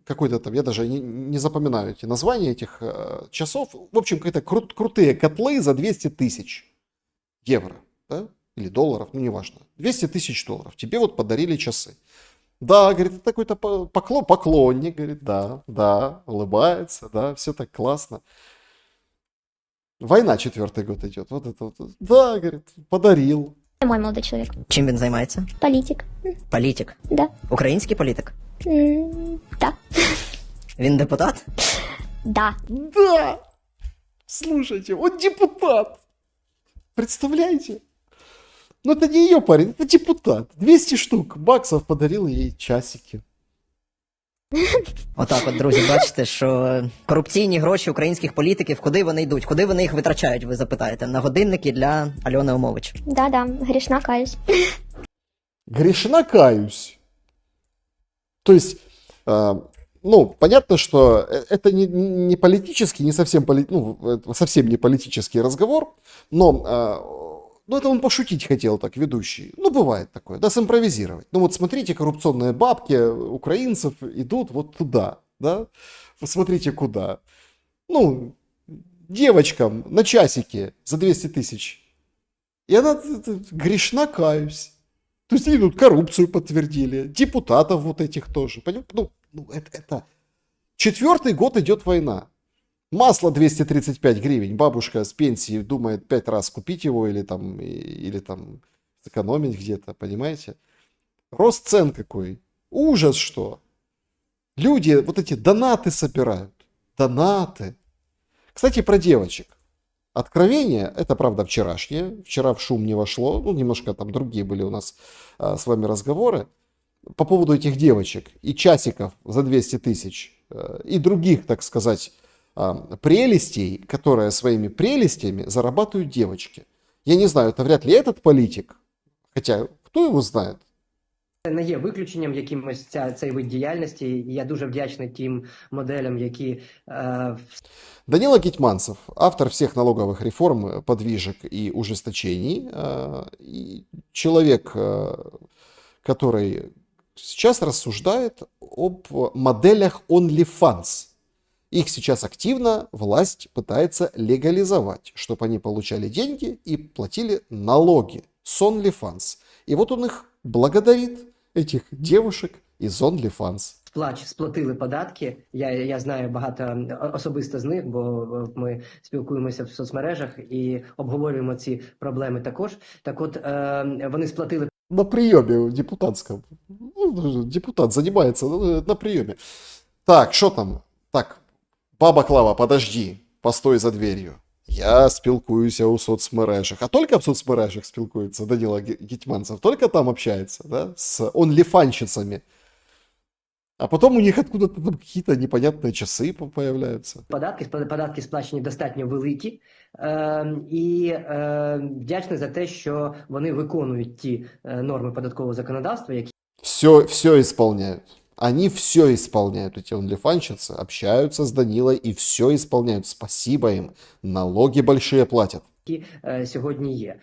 какой-то там, я даже не запоминаю эти названия этих часов, в общем, какие-то крутые котлы за 200 000 евро, да? Или долларов, ну, неважно. 200 000 долларов, тебе вот подарили часы. Да, говорит, это какой-то поклонник, говорит, да, улыбается, да, все так классно. Война 4-й год идет, вот это вот. Да, говорит, подарил. Мой молодой человек. Чим він займається? Политик. Політик. Да. Український політик? Да. Він депутат? Да. Да! Слушайте, он депутат! Представляете? Ну, это не ее парень, это депутат. 200 штук баксов подарил ей часики. Отак от, друзі, бачите, що корупційні гроші українських політиків, куди вони йдуть, куди вони їх витрачають, ви запитаєте, на годинники для Альони Умович. Да, грешна, каюсь. Грешна, каюсь. То есть, ну, понятно, что это не политический, не совсем, совсем не политический разговор, но ну, это он пошутить хотел так, ведущий. Ну, бывает такое, да, симпровизировать. Ну, вот смотрите, коррупционные бабки украинцев идут вот туда, да. Вот смотрите, куда. Ну, девочкам на часики за 200 000. И она грешна, каюсь. То есть они тут коррупцию подтвердили, депутатов вот этих тоже. Понимаете? Ну это 4-й год идет война. Масло 235 гривен. Бабушка с пенсии думает 5 раз купить его или там сэкономить где-то, понимаете? Рост цен какой. Ужас что. Люди вот эти донаты собирают. Донаты. Кстати, про девочек. Откровение, это правда вчерашнее. Вчера в шум не вошло. Ну, немножко там другие были у нас с вами разговоры. По поводу этих девочек и часиков за 200 000. И других, так сказать, прелестей, которые своими прелестями зарабатывают девочки. Я не знаю, это вряд ли этот политик, хотя кто его знает. Це не є виключенням якимось цей вид діяльності, і я дуже вдячний тим моделям, які... Данила Гетманцев, автор всех налоговых реформ, подвижек и ужесточений, и человек, который сейчас рассуждает об моделях OnlyFans. Их сейчас активно власть пытается легализовать, чтобы они получали деньги и платили налоги с OnlyFans. И вот он их благодарит, этих девушек из OnlyFans. Сплатили податки. Я знаю багато особисто з них, бо ми спілкуємося в соцмережах і обговорюємо ці проблеми також. Так от, вони сплатили... На приеме депутатском. Ну, депутат занимается на приеме. Так, что там? Так, баба Клава, подожди, постой за дверью. Я спілкуюся у соцмережах. А только в соцмережах спілкуется Данила Гетманцев? Только там общается, да? С онлифанщицами. А потом у них откуда-то там какие-то непонятные часы появляются. Податки сплачені достатньо великі, і вдячний за те, що вони виконують ті норми податкового законодавства, які Все исполняют. Они все исполняют, эти онлифанщицы, общаются с Данилой и все исполняют. Спасибо им. Налоги большие платят. сьогодні є.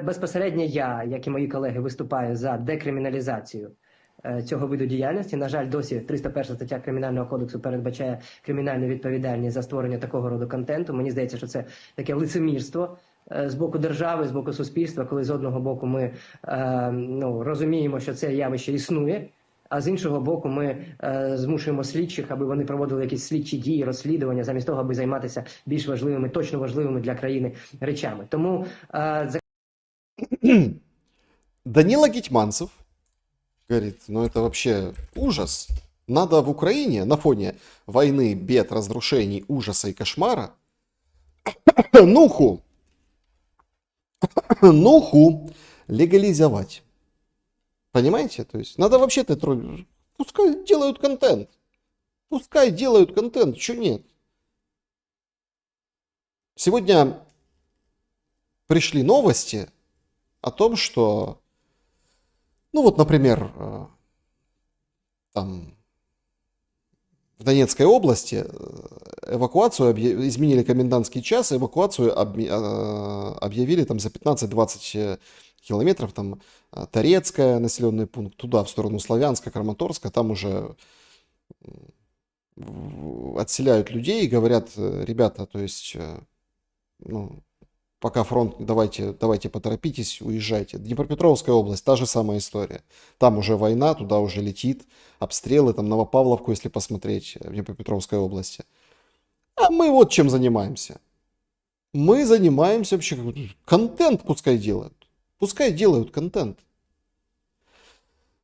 Безпосередньо я, як і мої колеги, виступаю за декриміналізацію цього виду діяльності. На жаль, досі 301 стаття Кримінального кодексу передбачає кримінальну відповідальність за створення такого роду контенту. Мені здається, що це таке лицемірство з боку держави, з боку суспільства, коли з одного боку ми розуміємо, що це явище існує, а з іншого боку ми змушуємо слідчих, аби вони проводили якісь слідчі дії, розслідування, замість того, аби займатися більш важливими, точно важливими для країни речами. Тому Данила Гетманцев говорит, ну это вообще ужас. Надо в Украине на фоне войны, бед, разрушений, ужаса и кошмара нуху легализовать. Понимаете? То есть надо вообще-то пускай делают контент. Пускай делают контент, чё нет? Сегодня пришли новости о том, что, ну вот, например, там в Донецкой области эвакуацию изменили комендантский час, эвакуацию объявили там за 15-20 километров, там Торецкая, населенный пункт, туда, в сторону Славянска, Краматорска, там уже отселяют людей и говорят, ребята, то есть, ну, пока фронт, давайте поторопитесь, уезжайте. Днепропетровская область, та же самая история. Там уже война, туда уже летит, обстрелы, там Новопавловку, если посмотреть, в Днепропетровской области. А мы вот чем занимаемся. Мы занимаемся вообще, контент пускай делают. Пускай делают контент.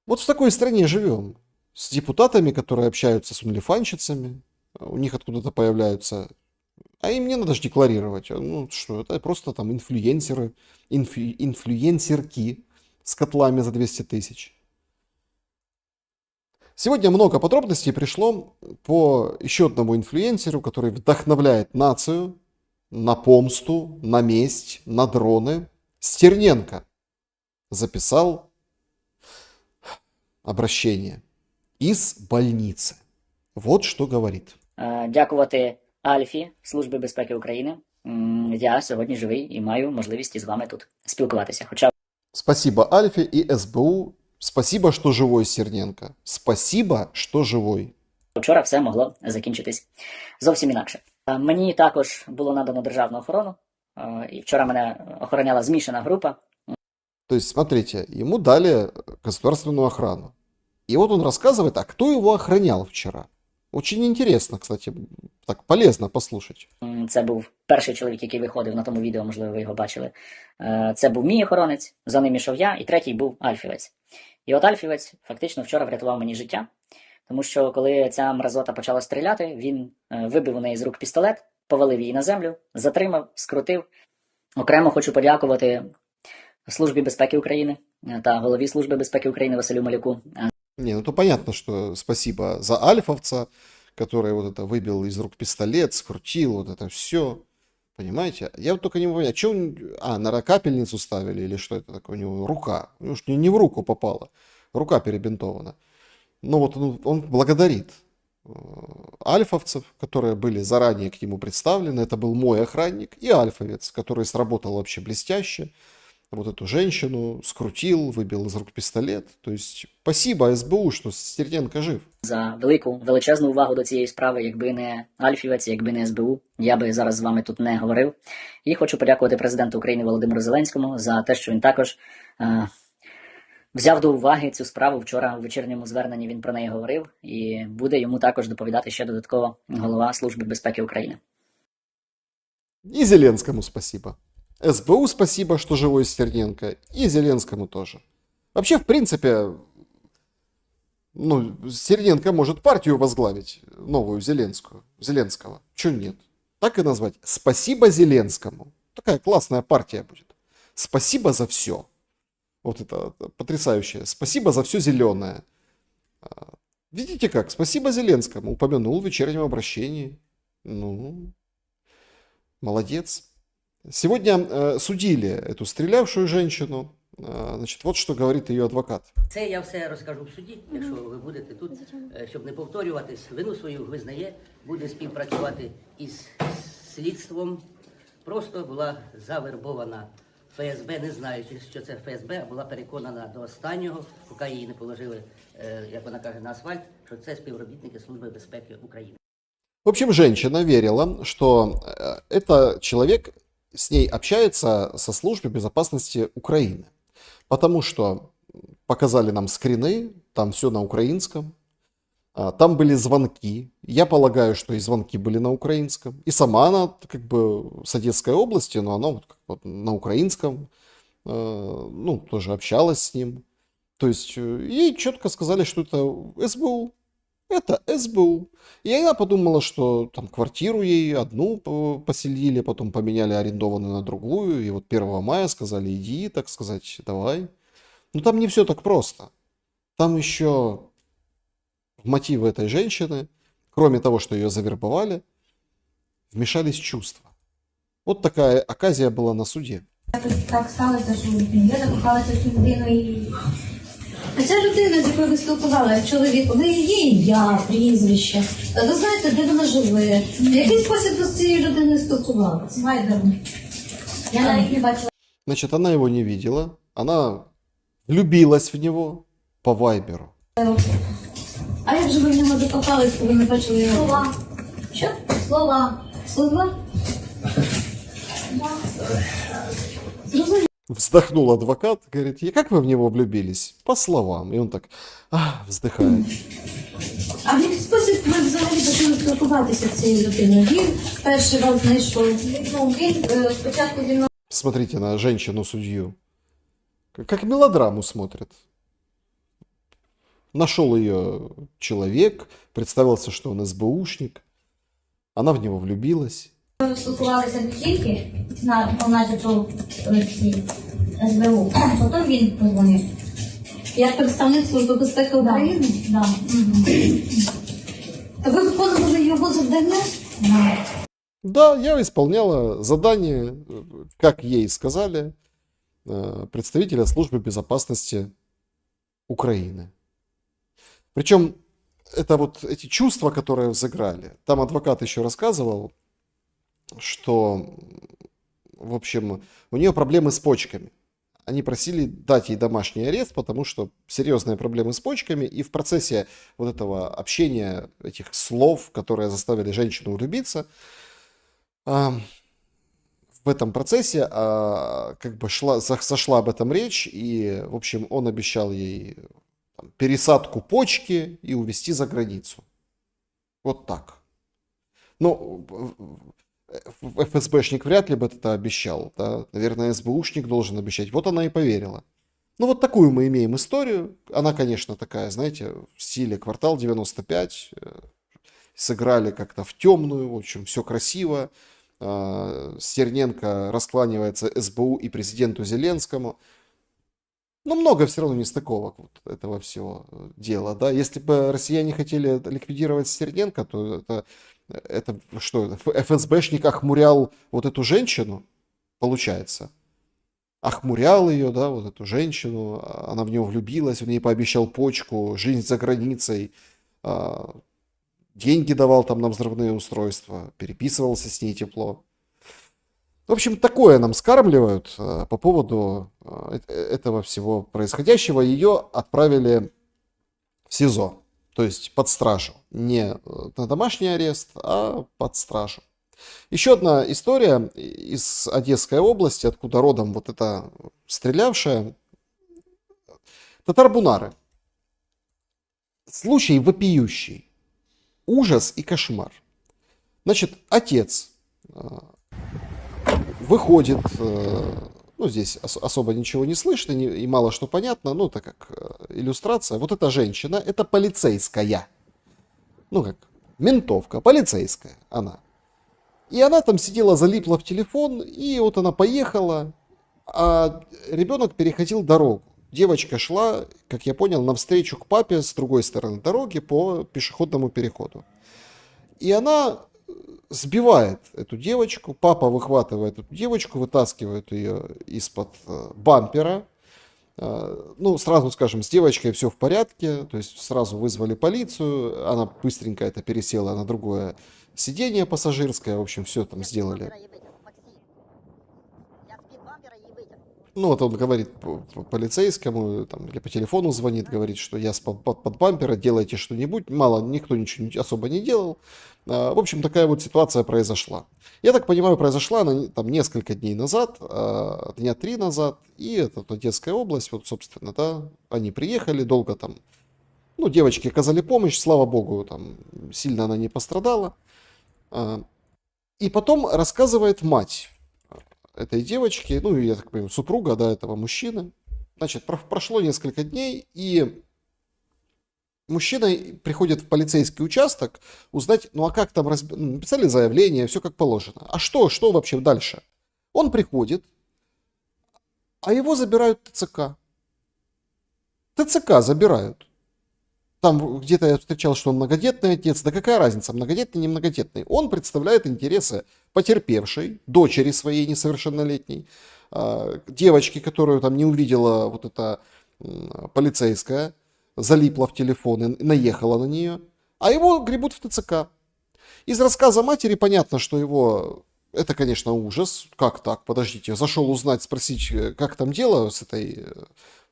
Вот в такой стране живем. С депутатами, которые общаются с унлифанщицами. У них откуда-то появляются... А им не надо же декларировать. Ну что, это просто там инфлюенсеры, инфлюенсерки с котлами за 200 тысяч. Сегодня много подробностей пришло по еще одному инфлюенсеру, который вдохновляет нацию на помсту, на месть, на дроны. Стерненко записал обращение из больницы. Вот что говорит. Дякувати Альфі, Служби безпеки України. Я сьогодні живий і маю можливість із вами тут спілкуватися. Хоча Спасибо Альфе и СБУ. Спасибо, что живой, Стерненко. Спасибо, что живой. вчора все могло закінчитись зовсім інакше. Мені також було надано державну охорону, і вчора мене охороняла змішана група. То есть, смотрите, ему дали государственную охрану. И вот он рассказывает, а кто его охранял вчера. Очень интересно, кстати, так полезно послушать. Це був перший чоловік, який виходив на тому відео, можливо, ви його бачили. Це був мій охоронець, за ним ішов я, і третій був Альфівець. І от Альфівець фактично вчора врятував мені життя, тому що коли ця мразота почала стріляти, він вибив у неї з рук пістолет, повалив її на землю, затримав, скрутив. Окремо хочу подякувати Службі безпеки України та голові Служби безпеки України Василю Малюку. Не, ну то понятно, что спасибо за альфовца, который вот это выбил из рук пистолет, скрутил, вот это все. Понимаете? Я вот только не понимаю, что он... на капельницу ставили или что это такое? У него рука. У него ж не в руку попала. Рука перебинтована. Но вот он благодарит альфовцев, которые были заранее к нему представлены. Это был мой охранник и альфовец, который сработал вообще блестяще. Вот эту женщину скрутил, выбил из рук пистолет. То есть спасибо СБУ, что Стерненко жив. За величезну увагу до цієї справи, якби не Альфівець, якби не СБУ, я би зараз з вами тут не говорив. І хочу подякувати президенту України Володимиру Зеленському за те, що він також взяв до уваги цю справу. Вчора у вечірньому зверненні він про неї говорив, і буде йому також доповідати ще додатково голова Служби безпеки України. И Зеленскому спасибо. СБУ спасибо, что живой Стерненко, и Зеленскому тоже. Вообще, в принципе, Стерненко может партию возглавить, новую Зеленского. Чего нет? Так и назвать. Спасибо Зеленскому. Такая классная партия будет. Спасибо за все. Вот это потрясающее. Спасибо за все зеленое. Видите как? Спасибо Зеленскому. Упомянул в вечернем обращении. Ну, молодец. Сегодня судили эту стрелявшую женщину. Значит, вот что говорит ее адвокат. Це я все розкажу в суді, якщо ви будете тут, щоб не повторюватись. Вину свою визнає, буде співпрацювати із слідством. Просто була завербована ФСБ, не знаючи, що це ФСБ, а була переконана до останнього, поки її не положили, як вона каже, на асфальт, що це співробітники Служби безпеки України. В общем, женщина верила, что это человек с ней общается со службой безопасности Украины. Потому что показали нам скрины, там все на украинском, там были звонки. Я полагаю, что и звонки были на украинском. И сама она как бы с Одесской области, но она вот как бы на украинском, ну, тоже общалась с ним. То есть ей четко сказали, что это СБУ. Это СБУ. И она подумала, что там квартиру ей одну поселили, потом поменяли арендованную на другую. И вот 1 мая сказали, иди, так сказать, давай. Но там не все так просто. Там еще в мотивы этой женщины, кроме того, что ее завербовали, вмешались чувства. Вот такая оказия была на суде. Так сталося, що я закохалася в цю людину і... А ця людина, з якою ви спілкувалися, чоловік, у неї є ім'я, прізвище. Ви знаєте, де вона живе. В який спосіб ви з цією людиною спілкувалися? Вайбером. Я навіть не бачила. Значит, она его не видела. Она влюбилась в него по вайберу. А як же ви в нього закохались, коли не бачили його? Слова. Що? Слова. Слова? Вздохнул адвокат, говорит, и как вы в него влюбились? По словам. И он так вздыхает. А в який спосіб ви взагалі почали спілкуватися з цією людиною? Він перший вас знайшов. Ну, він спочатку зі мною. Смотрите на женщину-судью. Как мелодраму смотрит. Нашел ее человек, представился, что он СБУшник. Она в него влюбилась. Спілкувалися не тільки начебто ці СБУ, потім він позвонив. Як представник Служби безпеки України? Да. Так ви виконували його завдання? Да, я исполняла задание, как ей сказали, представителя Службы безопасности Украины. Причем это вот эти чувства, которые взыграли. Там адвокат еще рассказывал, что, в общем, у нее проблемы с почками. Они просили дать ей домашний арест, потому что серьезные проблемы с почками. И в процессе вот этого общения, этих слов, которые заставили женщину влюбиться, в этом процессе как бы зашла об этом речь. И, в общем, он обещал ей пересадку почки и увезти за границу. Вот так. Ну, ФСБшник вряд ли бы это обещал. Да? Наверное, СБУшник должен обещать. Вот она и поверила. Ну, вот такую мы имеем историю. Она, конечно, такая, знаете, в стиле «Квартал 95». Сыграли как-то в темную. В общем, все красиво. Стерненко раскланивается СБУ и президенту Зеленскому. Но много все равно нестыковок вот этого всего дела. Да? Если бы россияне хотели ликвидировать Стерненко, то это что, ФСБшник охмурял вот эту женщину, получается. Охмурял ее, да, вот эту женщину, она в него влюбилась, он ей пообещал почку, жизнь за границей, деньги давал там на взрывные устройства, переписывался с ней тепло. В общем, такое нам скармливают по поводу этого всего происходящего. Ее отправили в СИЗО. То есть под стражу. Не на домашний арест, а под стражу. Еще одна история из Одесской области, откуда родом вот эта стрелявшая. Татар-бунары. Случай вопиющий. Ужас и кошмар. Значит, отец выходит, ну, здесь особо ничего не слышно и мало что понятно, ну, это как иллюстрация. Вот эта женщина, это полицейская. Ну, как ментовка, полицейская она. И она там сидела, залипла в телефон, и вот она поехала, а ребенок переходил дорогу. девочка шла, как я понял, навстречу к папе с другой стороны дороги по пешеходному переходу. И она сбивает эту девочку, папа выхватывает эту девочку, вытаскивает ее из-под бампера. Ну, сразу скажем, с девочкой все в порядке, то есть сразу вызвали полицию, она быстренько это пересела на другое сиденье пассажирское, в общем, все там сделали. Ну, вот он говорит полицейскому, там, или по телефону звонит, говорит, что я под бампера, делайте что-нибудь. Мало, никто ничего особо не делал. В общем, такая вот ситуация произошла. Я так понимаю, произошла она там несколько дней назад, дня 3 назад, и это Одесская область, вот, собственно, да, они приехали, долго там, ну, девочке оказали помощь, слава богу, там, сильно она не пострадала. И потом рассказывает мать этой девочки, ну, я так понимаю, супруга, да, этого мужчины. Значит, прошло несколько дней, и мужчина приходит в полицейский участок узнать, ну, а как там, написали заявление, все как положено. А что вообще дальше? Он приходит, а его забирают ТЦК. ТЦК забирают. Там где-то я встречал, что он многодетный отец. Да какая разница, многодетный, не многодетный. Он представляет интересы потерпевшей, дочери своей несовершеннолетней, девочки, которую там не увидела вот эта полицейская, залипла в телефон и наехала на нее. А его гребут в ТЦК. Из рассказа матери понятно, что его... Это, конечно, ужас. Как так? Подождите. Зашел узнать, спросить, как там дело с этой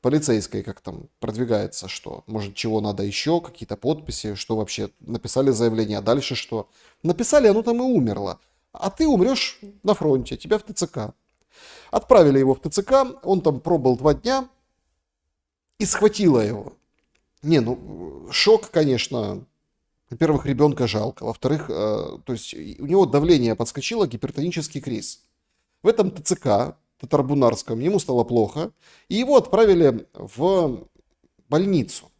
полицейской, как там продвигается, что, может, чего надо еще, какие-то подписи, что вообще написали заявление, а дальше что? Написали, оно там и умерло. А ты умрешь на фронте, тебя в ТЦК. Отправили его в ТЦК, он там пробыл 2 дня и схватила его. Не, ну, шок, конечно. Во-первых, ребенка жалко. Во-вторых, то есть у него давление подскочило, гипертонический криз. В этом ТЦК, Татарбунарском, ему стало плохо, и его отправили в больницу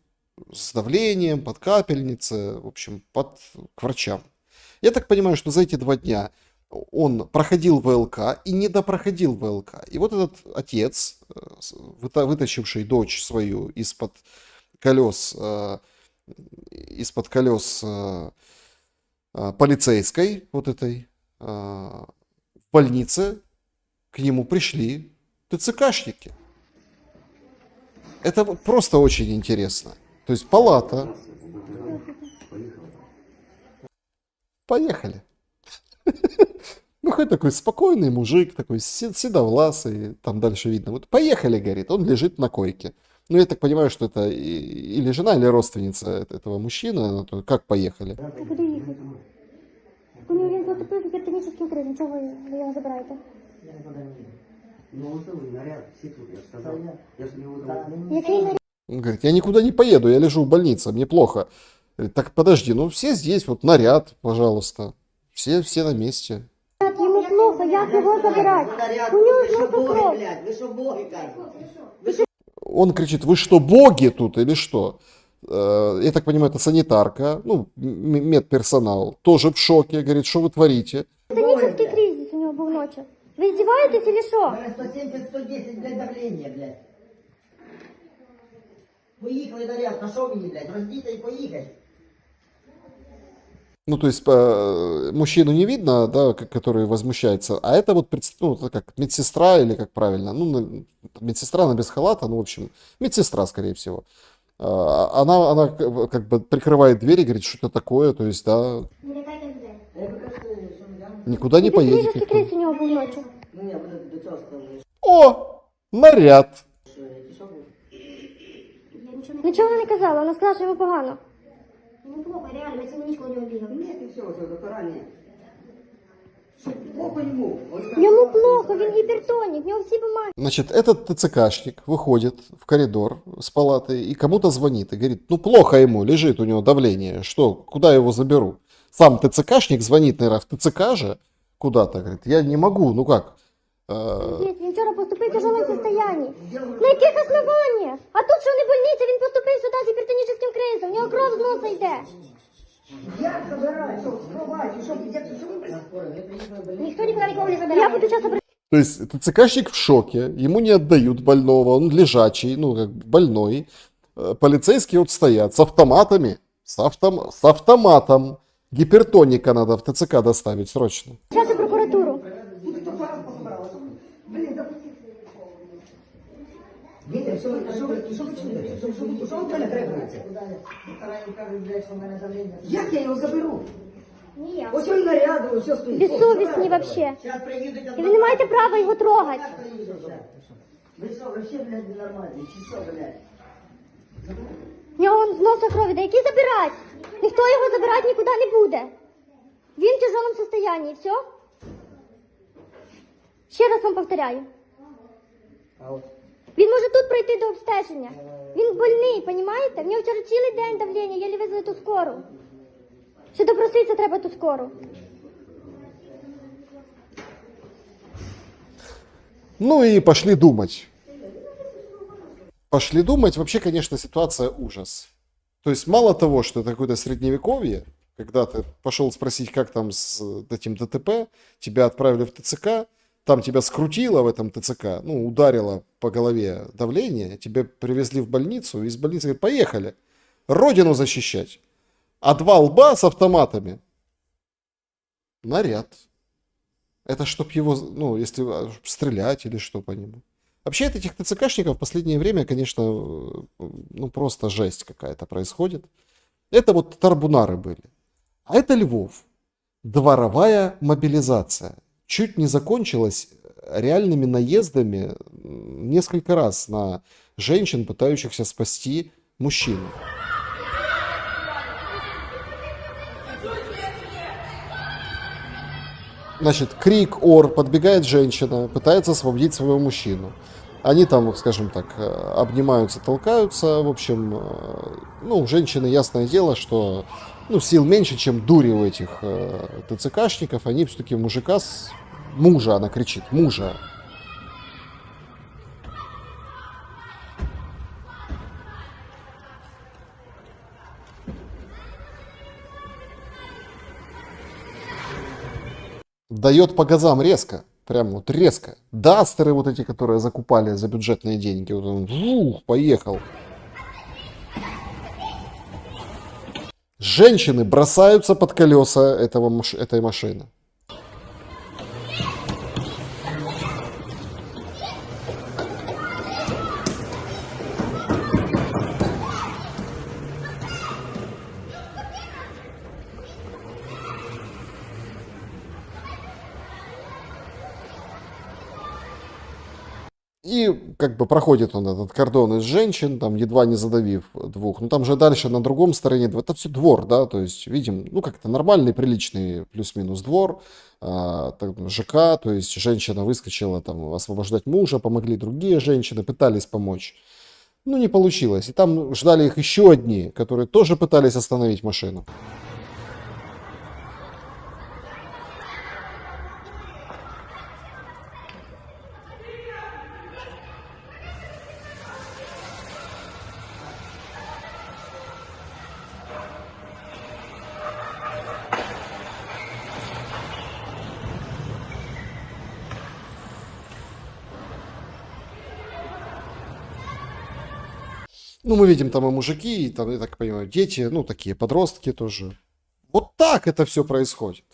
с давлением, под капельницы, в общем, к врачам. Я так понимаю, что за эти 2 дня он проходил ВЛК и не допроходил ВЛК. И вот этот отец, вытащивший дочь свою из-под колес полицейской, вот этой, в больнице, к нему пришли ТЦКшники. Это просто очень интересно. То есть палата. Поехали. Ну, хоть такой спокойный мужик, такой седовласый, там дальше видно. Вот поехали, говорит, он лежит на койке. Ну, я так понимаю, что это или жена, или родственница этого мужчины. Как поехали? Куди їхати? Він поступив з гіпертонічним кризом. Чого ви його забираєте? Я никуда не еду. Ну, вызову наряд, все тут, я же сказал. Я же не буду... Який наряд? Он говорит, я никуда не поеду, я лежу в больнице, мне плохо. Говорит, так подожди, ну все здесь, вот наряд, пожалуйста. Все на месте. Йому плохо, як його забирати? У нього ж носа кров. Ви що боги, кажете? Он кричит, вы что, боги тут или что? Я так понимаю, это санитарка, ну, медперсонал, тоже в шоке, говорит, что вы творите? Гіпертонічний кризис у нього був ночі. Ви здіваєтесь или що? 170-110, блядь, давление, блядь. Поїхали наряд, на що мені, блядь, роздіться і поїхати. Ну, то есть мужчину не видно, да, который возмущается, а это вот, ну, это как медсестра или как правильно, ну, медсестра, она без халата, ну, в общем, медсестра, скорее всего. Она как бы прикрывает дверь и говорит, что это такое, то есть, да, никуда не поедет Гіпертонічний никто. кризис у нього був ночі. Ну, я буду до цього скажу. О, наряд. Нічого не казала, вона сказала, що йому погано. Ну, плохо, реально, я цілу ніч у нього бігав. Нет, и все, доктора нет. Плохо ему. Йому плохо, він гіпертонік, в нього всі бумаги. Значит, этот ТЦКшник выходит в коридор с палатой и кому-то звонит и говорит, ну плохо ему, лежит у него давление, что, куда его заберу? Сам ТЦКшник звонит, наверное, в ТЦК же куда-то, говорит, я не могу, ну как? Ні, він вчора поступив в тяжелому состоянні. На яких основаннях? А тут що не больниця, він поступив сюди з гіпертонічним кризом, в нього кров з носа йде. Як забирати? Що, скривати? Що ви Ніхто нікуди нікого не забирає. Я буду час То есть ТЦКшник в шоке, ему не отдают больного, он лежачий, ну, как бы больной. Полицейские вот стоят с автоматами, с автоматом. Гипертоника надо в ТЦК доставить срочно. Сейчас в прокуратуру. Як я його заберу? Ні, Ось він наряду, все стоїть. безсовісні вообще. І ви не маєте права його трогати. Ви що, вообще, блядь, ненормальні, чи що, блядь? В нього он з носа крові, да які забирать? Ніхто його забирати нікуди не буде. Він в тяжелому состоянии, все? Ще раз вам повторяю. Він може тут пройти до обстеження. Він больний, понімаєте? В нього вчора цілий день давлення, єлі везли ту скору. Ще допроситися треба ту скору. Ну и пошли думать. Пошли думать. Вообще, конечно, ситуация ужас. То есть мало того, что это какое-то средневековье, когда ты пошел спросить, как там с этим ДТП, тебя отправили в ТЦК, там тебя скрутило в этом ТЦК, ну, ударило по голове давление, тебя привезли в больницу, и из больницы говорят, поехали, родину защищать. А два лба с автоматами. Наряд. Это чтоб его, ну, если стрелять или что по нему. Вообще от этих ТЦКшников в последнее время, конечно, ну, просто жесть какая-то происходит. Это вот тарбунары были. А это Львов. Дворовая мобилизация. Чуть не закончилась реальными наездами несколько раз на женщин, пытающихся спасти мужчину. Значит, крик, ор, подбегает женщина, пытается освободить своего мужчину. Они там, скажем так, обнимаются, толкаются. В общем, ну, у женщины ясное дело, что ну, сил меньше, чем дури у этих ТЦКшников. Они все-таки мужа, она кричит, мужа. Дает по газам резко. Прям вот резко. Дастеры вот эти, которые закупали за бюджетные деньги. Вот он, поехал. Женщины бросаются под колеса этой машины. И как бы проходит он этот кордон из женщин, там едва не задавив двух. Ну там же дальше на другом стороне, это все двор, да, то есть видим, ну как-то нормальный, приличный плюс-минус двор, ЖК, то есть женщина выскочила там освобождать мужа, помогли другие женщины, пытались помочь. Ну не получилось. И там ждали их еще одни, которые тоже пытались остановить машину. Ну, мы видим там и мужики, и там, я так понимаю, дети, ну, такие подростки тоже. Вот так это все происходит.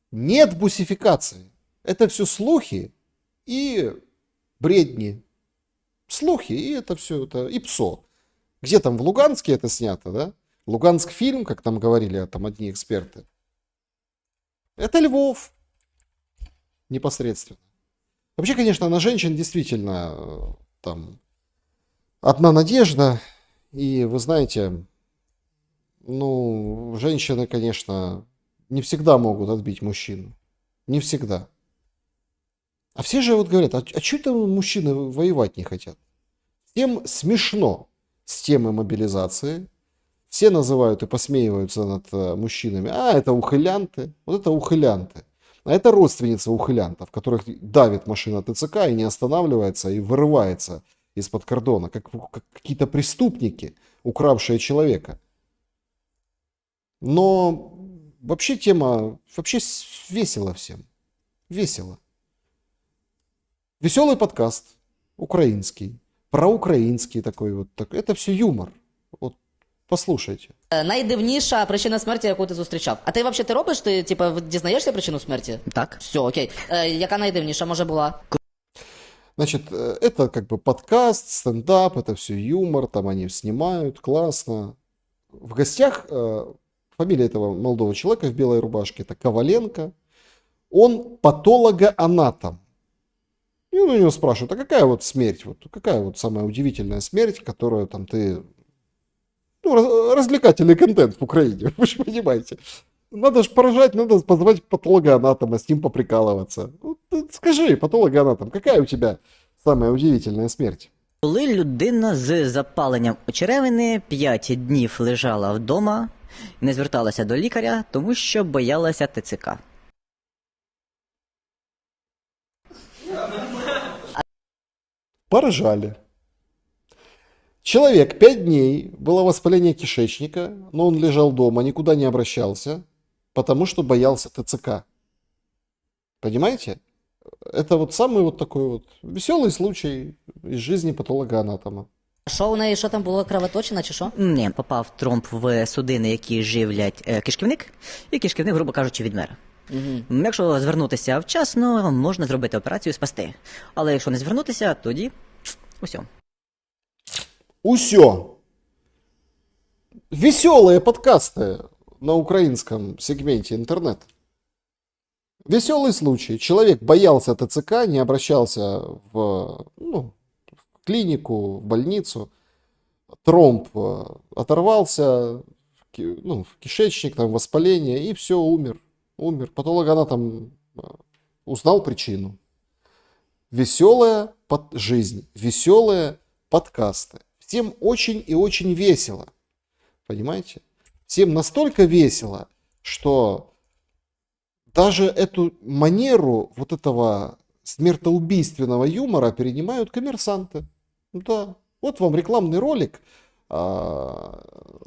Нет бусификации. Это все слухи и бредни. Слухи, и это все, это и ПСО. Где там в Луганске это снято, да? Луганск фильм, как там говорили там одни эксперты. Это Львов. Непосредственно. Вообще, конечно, на женщин действительно там одна надежда, и вы знаете, ну, женщины, конечно, не всегда могут отбить мужчину. Не всегда. А все же вот говорят, а что это мужчины воевать не хотят? Всем смешно с темы мобилизации. Все называют и посмеиваются над мужчинами. А, это ухылянты. Вот это ухылянты. А это родственницы ухылянтов, которых давит машина ТЦК и не останавливается, и вырывается из-под кордона, как какие-то преступники, укравшие человека. Но вообще тема, вообще весело всем. Весело. Веселый подкаст, украинский, проукраинский такой вот. Это все юмор. Вот послушайте. Найдивніша причина смерті, яку ти зустрічав. А ти взагалі ти робиш? Ти типа дізнаєшся причину смерті? Так. Все, окей. Яка найдивніша може була? Значит, это как бы подкаст, стендап, это все юмор, там они снимают, классно. В гостях фамилия этого молодого человека в белой рубашке, это Коваленко. Он патологоанатом. И он у него спрашивает, а какая вот смерть, вот какая вот самая удивительная смерть, которую там ты... Ну, развлекательный контент в Украине, вы же понимаете. Надо же поражать, надо позвать патологоанатома, с ним поприкалываться. Вот, скажи, патологоанатом, какая у тебя самая удивительная смерть? Коли людина з запаленням очеревини 5 днів лежала вдома і не зверталася до лікаря, тому що боялася ТЦК. Поржали. Человек 5 дней, было воспаление кишечника, но он лежал дома, никуда не обращался, потому что боялся ТЦК. Понимаете? Это вот самый вот такой вот веселый случай из жизни патологоанатома. Що у неї, що там було, кровоточина чи що? Ні, попав тромб в судини, які живлять кишківник, і кишківник, грубо кажучи, відмер. Якщо звернутися вчасно, можна зробити операцію, спасти. Але якщо не звернутися, тоді усьо. Усё. Веселые подкасты на украинском сегменте интернет. Веселый случай. Человек боялся ТЦК, не обращался в клинику, в больницу. Тромб оторвался, в кишечник, там воспаление, и все, умер. Умер. Патологоанатом узнал причину. Веселая жизнь, веселые подкасты. Всем очень и очень весело. Понимаете? Всем настолько весело, что даже эту манеру вот этого смертоубийственного юмора перенимают коммерсанты. Да. Вот вам рекламный ролик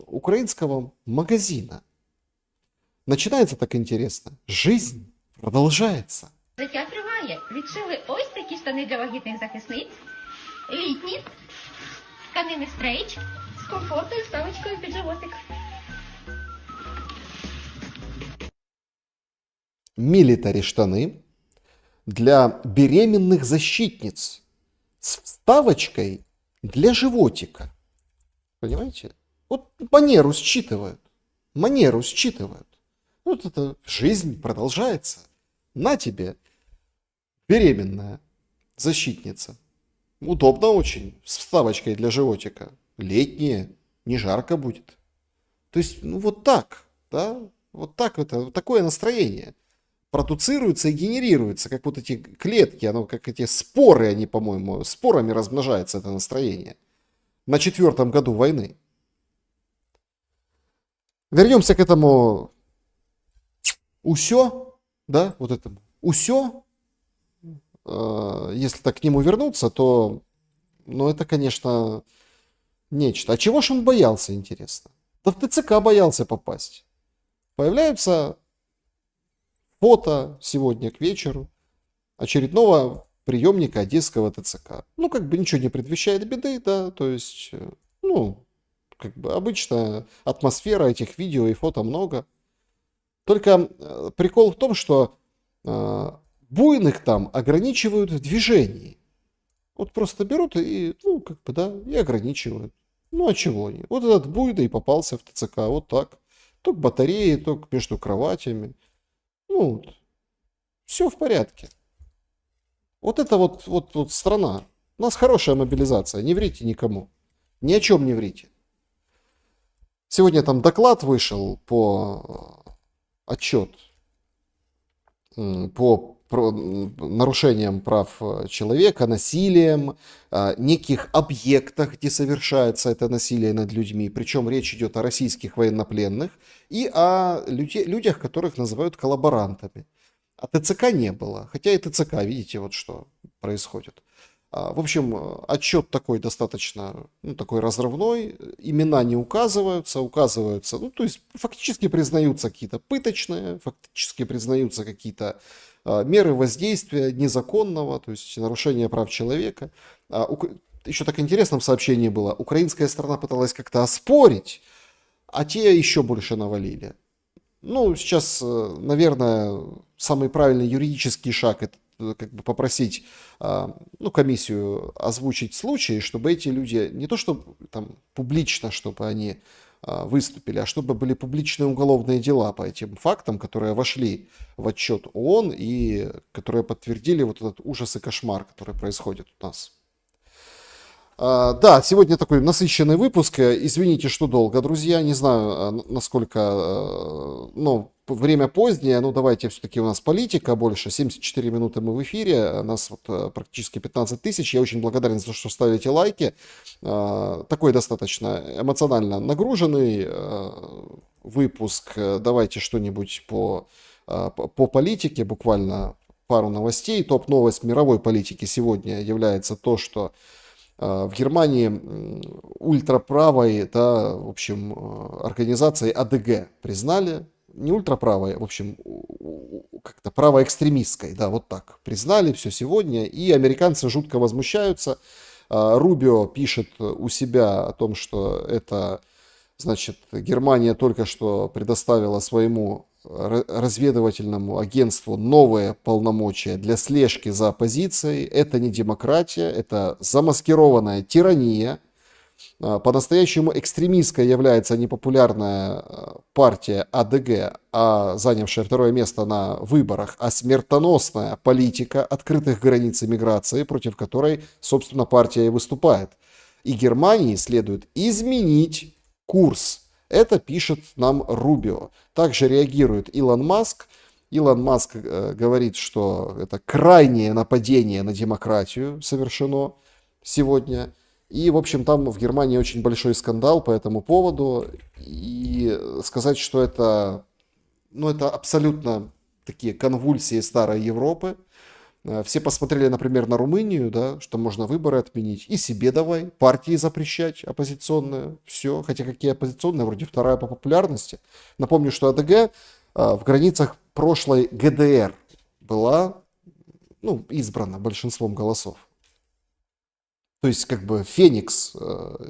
украинского магазина. Начинается так интересно. Жизнь продолжается. Життя триває. Відшили ось такі штани для вагітних захисниць. Літні. Тканини стрейч. З комфортною вставочкою під животик. Милитари штаны для беременных защитниц с вставочкой для животика. Понимаете? Вот манеру считывают. Манеру считывают. Вот эта жизнь продолжается. На тебе, беременная защитница. Удобно очень, с вставочкой для животика. Летнее, не жарко будет. То есть, вот так, да? Вот так это, вот такое настроение продуцируется и генерируется, как вот эти клетки, оно как эти споры, они, по-моему, спорами размножается это настроение. На 4-м году войны. Вернемся к этому усё, да, вот этому усё. Если так к нему вернуться, то, это, конечно, нечто. А чего ж он боялся, интересно? Да в ТЦК боялся попасть. Появляются фото сегодня к вечеру очередного приемника одесского ТЦК. Ничего не предвещает беды, да, то есть, обычно атмосфера этих видео и фото много. Только прикол в том, что буйных там ограничивают в движении. Вот просто берут и, и ограничивают. А чего они? Вот этот буйный попался в ТЦК, вот так. То к батарее, то между кроватями. Все в порядке. Вот это вот страна. У нас хорошая мобилизация, не врите никому. Ни о чем не врите. Сегодня там доклад вышел отчет по нарушениям прав человека, насилием, неких объектах, где совершается это насилие над людьми. Причем речь идет о российских военнопленных и о людях, которых называют коллаборантами. А ТЦК не было. Хотя и ТЦК, видите, вот что происходит. В общем, отчет такой достаточно, ну, такой разрывной, имена не указываются, ну, то есть фактически признаются какие-то пыточные, фактически признаются какие-то меры воздействия незаконного, то есть нарушения прав человека. Еще так интересно в сообщении было, украинская сторона пыталась как-то оспорить, а те еще больше навалили. Ну, сейчас, наверное, самый правильный юридический шаг — это как бы попросить, ну, комиссию озвучить случаи, чтобы эти люди не то чтобы там публично, чтобы они выступили, а чтобы были публичные уголовные дела по этим фактам, которые вошли в отчет ООН и которые подтвердили вот этот ужас и кошмар, который происходит у нас. Да, сегодня такой насыщенный выпуск. Извините, что долго, друзья. Не знаю, насколько, ну, время позднее. Ну, давайте, все-таки у нас политика больше. 74 минуты мы в эфире. Нас вот практически 15 тысяч. Я очень благодарен за то, что ставите лайки. Такой достаточно эмоционально нагруженный выпуск. Давайте что-нибудь по политике. Буквально пару новостей. Топ-новость мировой политики сегодня является то, что в Германии ультраправой, да, в общем, организацией АДГ признали, не ультраправой, в общем, как-то правоэкстремистской, да, вот так признали все сегодня, и американцы жутко возмущаются. Рубио пишет у себя о том, что это, значит, Германия только что предоставила своему разведывательному агентству новые полномочия для слежки за оппозицией. Это не демократия, это замаскированная тирания. По-настоящему экстремистской является непопулярная партия АДГ, занявшая второе место на выборах, а смертоносная политика открытых границ иммиграции, против которой, собственно, партия и выступает. И Германии следует изменить курс. Это пишет нам Рубио. Также реагирует Илон Маск. Илон Маск говорит, что это крайнее нападение на демократию совершено сегодня. И, в общем, там в Германии очень большой скандал по этому поводу. И сказать, что это, ну, это абсолютно такие конвульсии старой Европы. Все посмотрели, например, на Румынию, да, что можно выборы отменить. И себе давай, партии запрещать оппозиционные. Все, хотя какие оппозиционные, вроде вторая по популярности. Напомню, что АДГ в границах прошлой ГДР была, ну, избрана большинством голосов. То есть, как бы, Феникс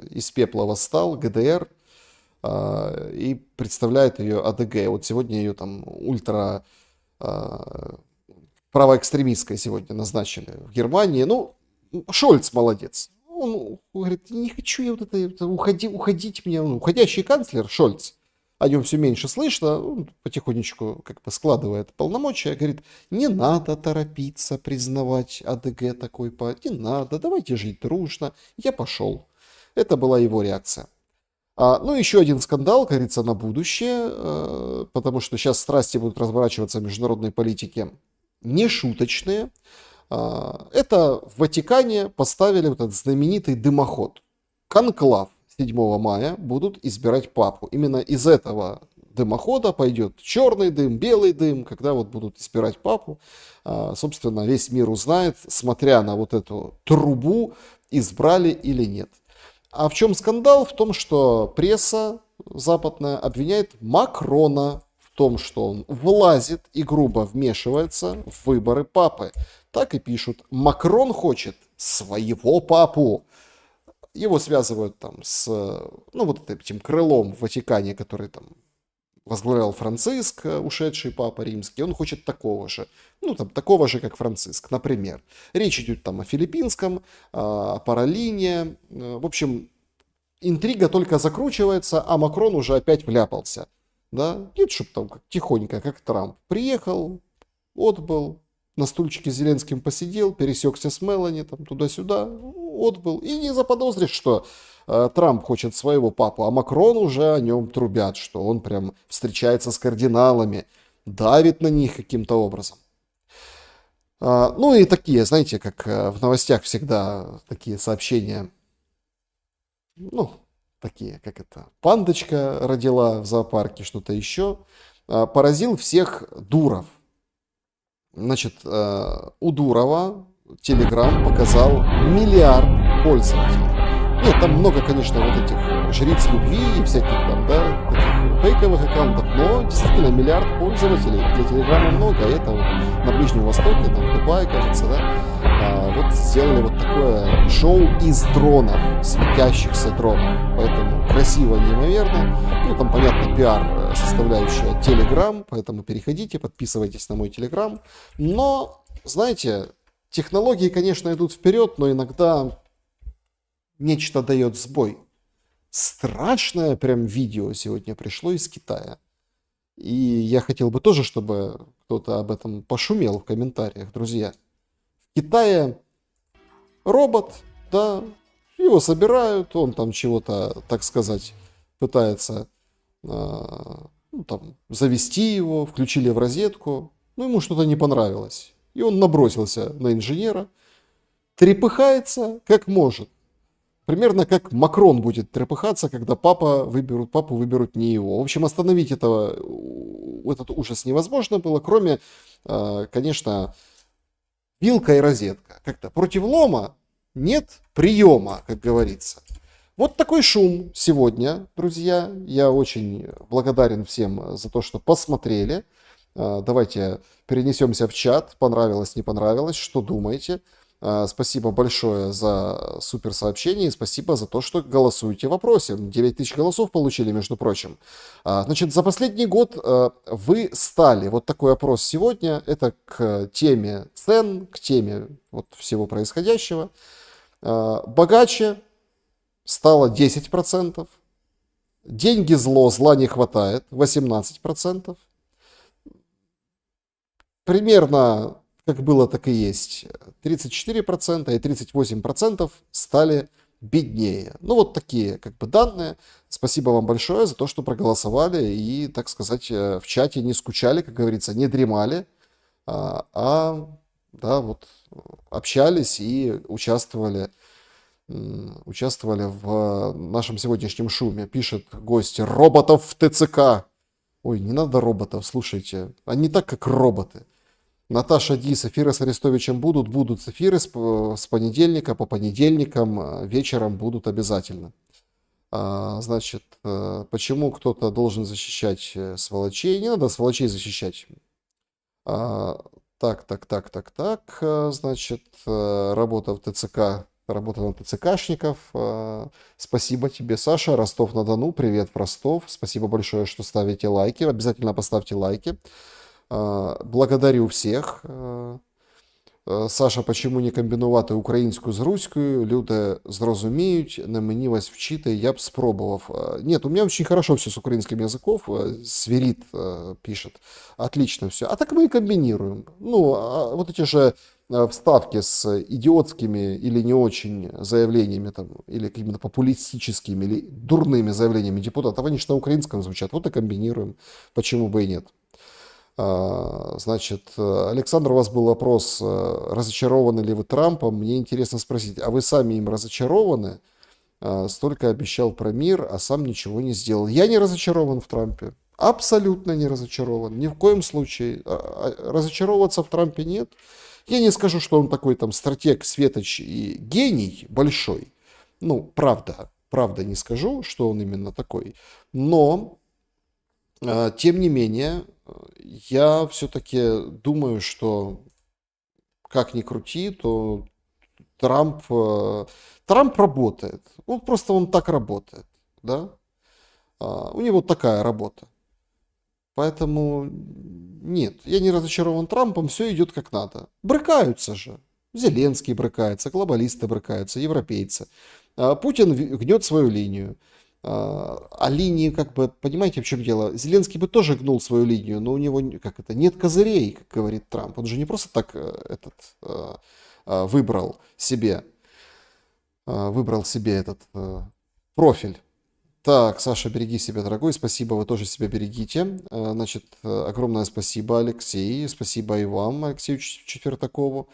из пепла восстал, ГДР, и представляет ее АДГ. Вот сегодня ее там правоэкстремистской сегодня назначили в Германии. Ну, Шольц молодец. Он говорит, не хочу я вот это уходить мне. Уходящий канцлер Шольц, о нем все меньше слышно, он потихонечку как бы складывает полномочия, говорит, не надо торопиться признавать АДГ такой партии, не надо, давайте жить дружно. Я пошел. Это была его реакция. Ну, еще один скандал, говорится, на будущее, потому что сейчас страсти будут разворачиваться в международной политике нешуточные. Это в Ватикане поставили вот этот знаменитый дымоход. Конклав 7 мая будут избирать папу. Именно из этого дымохода пойдет черный дым, белый дым, когда вот будут избирать папу. Собственно, весь мир узнает, смотря на вот эту трубу, избрали или нет. А в чем скандал? В том, что пресса западная обвиняет Макрона в том, что он влазит и грубо вмешивается в выборы папы. Так и пишут. Макрон хочет своего папу. Его связывают там с, ну, вот этим крылом в Ватикане, который там возглавлял Франциск, ушедший папа римский. Он хочет такого же. Ну, там, такого же, как Франциск, например. Речь идет там о филиппинском, о Паралине. В общем, интрига только закручивается, а Макрон уже опять вляпался. Да? Нет, чтобы там тихонько, как Трамп. Приехал, отбыл, на стульчике с Зеленским посидел, пересекся с Мелани, там туда-сюда, отбыл. И не заподозришь, что Трамп хочет своего папу, а Макрон уже о нем трубят, что он прям встречается с кардиналами, давит на них каким-то образом. Ну и такие, знаете, как в новостях всегда такие сообщения, ну, такие, как это, пандочка родила в зоопарке, что-то еще, поразил всех Дуров. Значит, у Дурова Telegram показал миллиард пользователей. Нет, там много, конечно, вот этих жриц любви и всяких там, да, таких фейковых аккаунтов, но действительно миллиард пользователей для Телеграма много, и это вот на Ближнем Востоке, там в Дубае, кажется, да, вот сделали вот такое шоу из дронов, светящихся дронов, поэтому красиво неимоверно, ну там понятно пиар составляющая Telegram, поэтому переходите, подписывайтесь на мой Telegram, но, знаете, технологии, конечно, идут вперед, но иногда нечто дает сбой. Страшное прям видео сегодня пришло из Китая. И я хотел бы тоже, чтобы кто-то об этом пошумел в комментариях, друзья. В Китае робот, да, его собирают, он там чего-то, так сказать, пытается ну, там, завести его, включили в розетку, но ему что-то не понравилось. И он набросился на инженера, трепыхается как может. Примерно как Макрон будет трепыхаться, когда папу выберут не его. В общем, остановить этот ужас невозможно было, кроме, конечно, вилка и розетка. Как-то против лома нет приема, как говорится. Вот такой шум сегодня, друзья. Я очень благодарен всем за то, что посмотрели. Давайте перенесемся в чат. Понравилось, не понравилось, что думаете? Спасибо большое за супер сообщение и спасибо за то, что голосуете в вопросе. 9000 голосов получили, между прочим. Значит, за последний год вы стали, вот такой опрос сегодня, это к теме цен, к теме вот всего происходящего. Богаче стало 10%. Деньги зло, зла не хватает, 18%. Примерно как было, так и есть. 34% и 38% стали беднее. Ну, вот такие как бы данные. Спасибо вам большое за то, что проголосовали и, так сказать, в чате не скучали, как говорится, не дремали, да, вот, общались и участвовали в нашем сегодняшнем шуме. Пишет гость: роботов в ТЦК. Ой, не надо роботов, слушайте. Они так, как роботы. Наташа Ди, эфиры с Арестовичем будут эфиры с понедельника по понедельникам вечером будут обязательно. Значит, почему кто-то должен защищать сволочей? Не надо сволочей защищать. Так, значит, работа в ТЦК, работа на ТЦКшников. Спасибо тебе, Саша. Ростов-на-Дону, привет в Ростов. Спасибо большое, что ставите лайки. Обязательно поставьте лайки. Благодарю всіх. Саша, почему не комбінувати українську з руською? Люди зрозуміють, на мені вас вчити, я б спробував. Нет, у меня очень хорошо все с украинским языком. Свирит пишет. Отлично все. А так мы и комбинируем. Ну, вот эти же вставки с идиотскими или не очень заявлениями, там, или какими-то популистическими, или дурными заявлениями депутатов, они же на украинском звучат. Вот и комбинируем. Почему бы и нет? Значит, Александр, у вас был вопрос, разочарованы ли вы Трампом? Мне интересно спросить, а вы сами им разочарованы? Столько обещал про мир, а сам ничего не сделал. Я не разочарован в Трампе. Абсолютно не разочарован. Ни в коем случае. Разочаровываться в Трампе нет. Я не скажу, что он такой там стратег, светоч и гений большой. Ну, правда не скажу, что он именно такой. Но, тем не менее, я все-таки думаю, что как ни крути, то Трамп работает. Вот просто он так работает, да? У него такая работа. Поэтому нет, я не разочарован Трампом, все идет как надо. Брыкаются же. Зеленский брыкается, глобалисты брыкаются, европейцы. Путин гнет свою линию. А линии, как бы, понимаете, в чем дело? Зеленский бы тоже гнул свою линию, но у него, нет козырей, как говорит Трамп. Он же не просто так выбрал себе этот профиль. Так, Саша, береги себя, дорогой. Спасибо, вы тоже себя берегите. Значит, огромное спасибо, Алексей. Спасибо и вам, Алексею Четвертакову.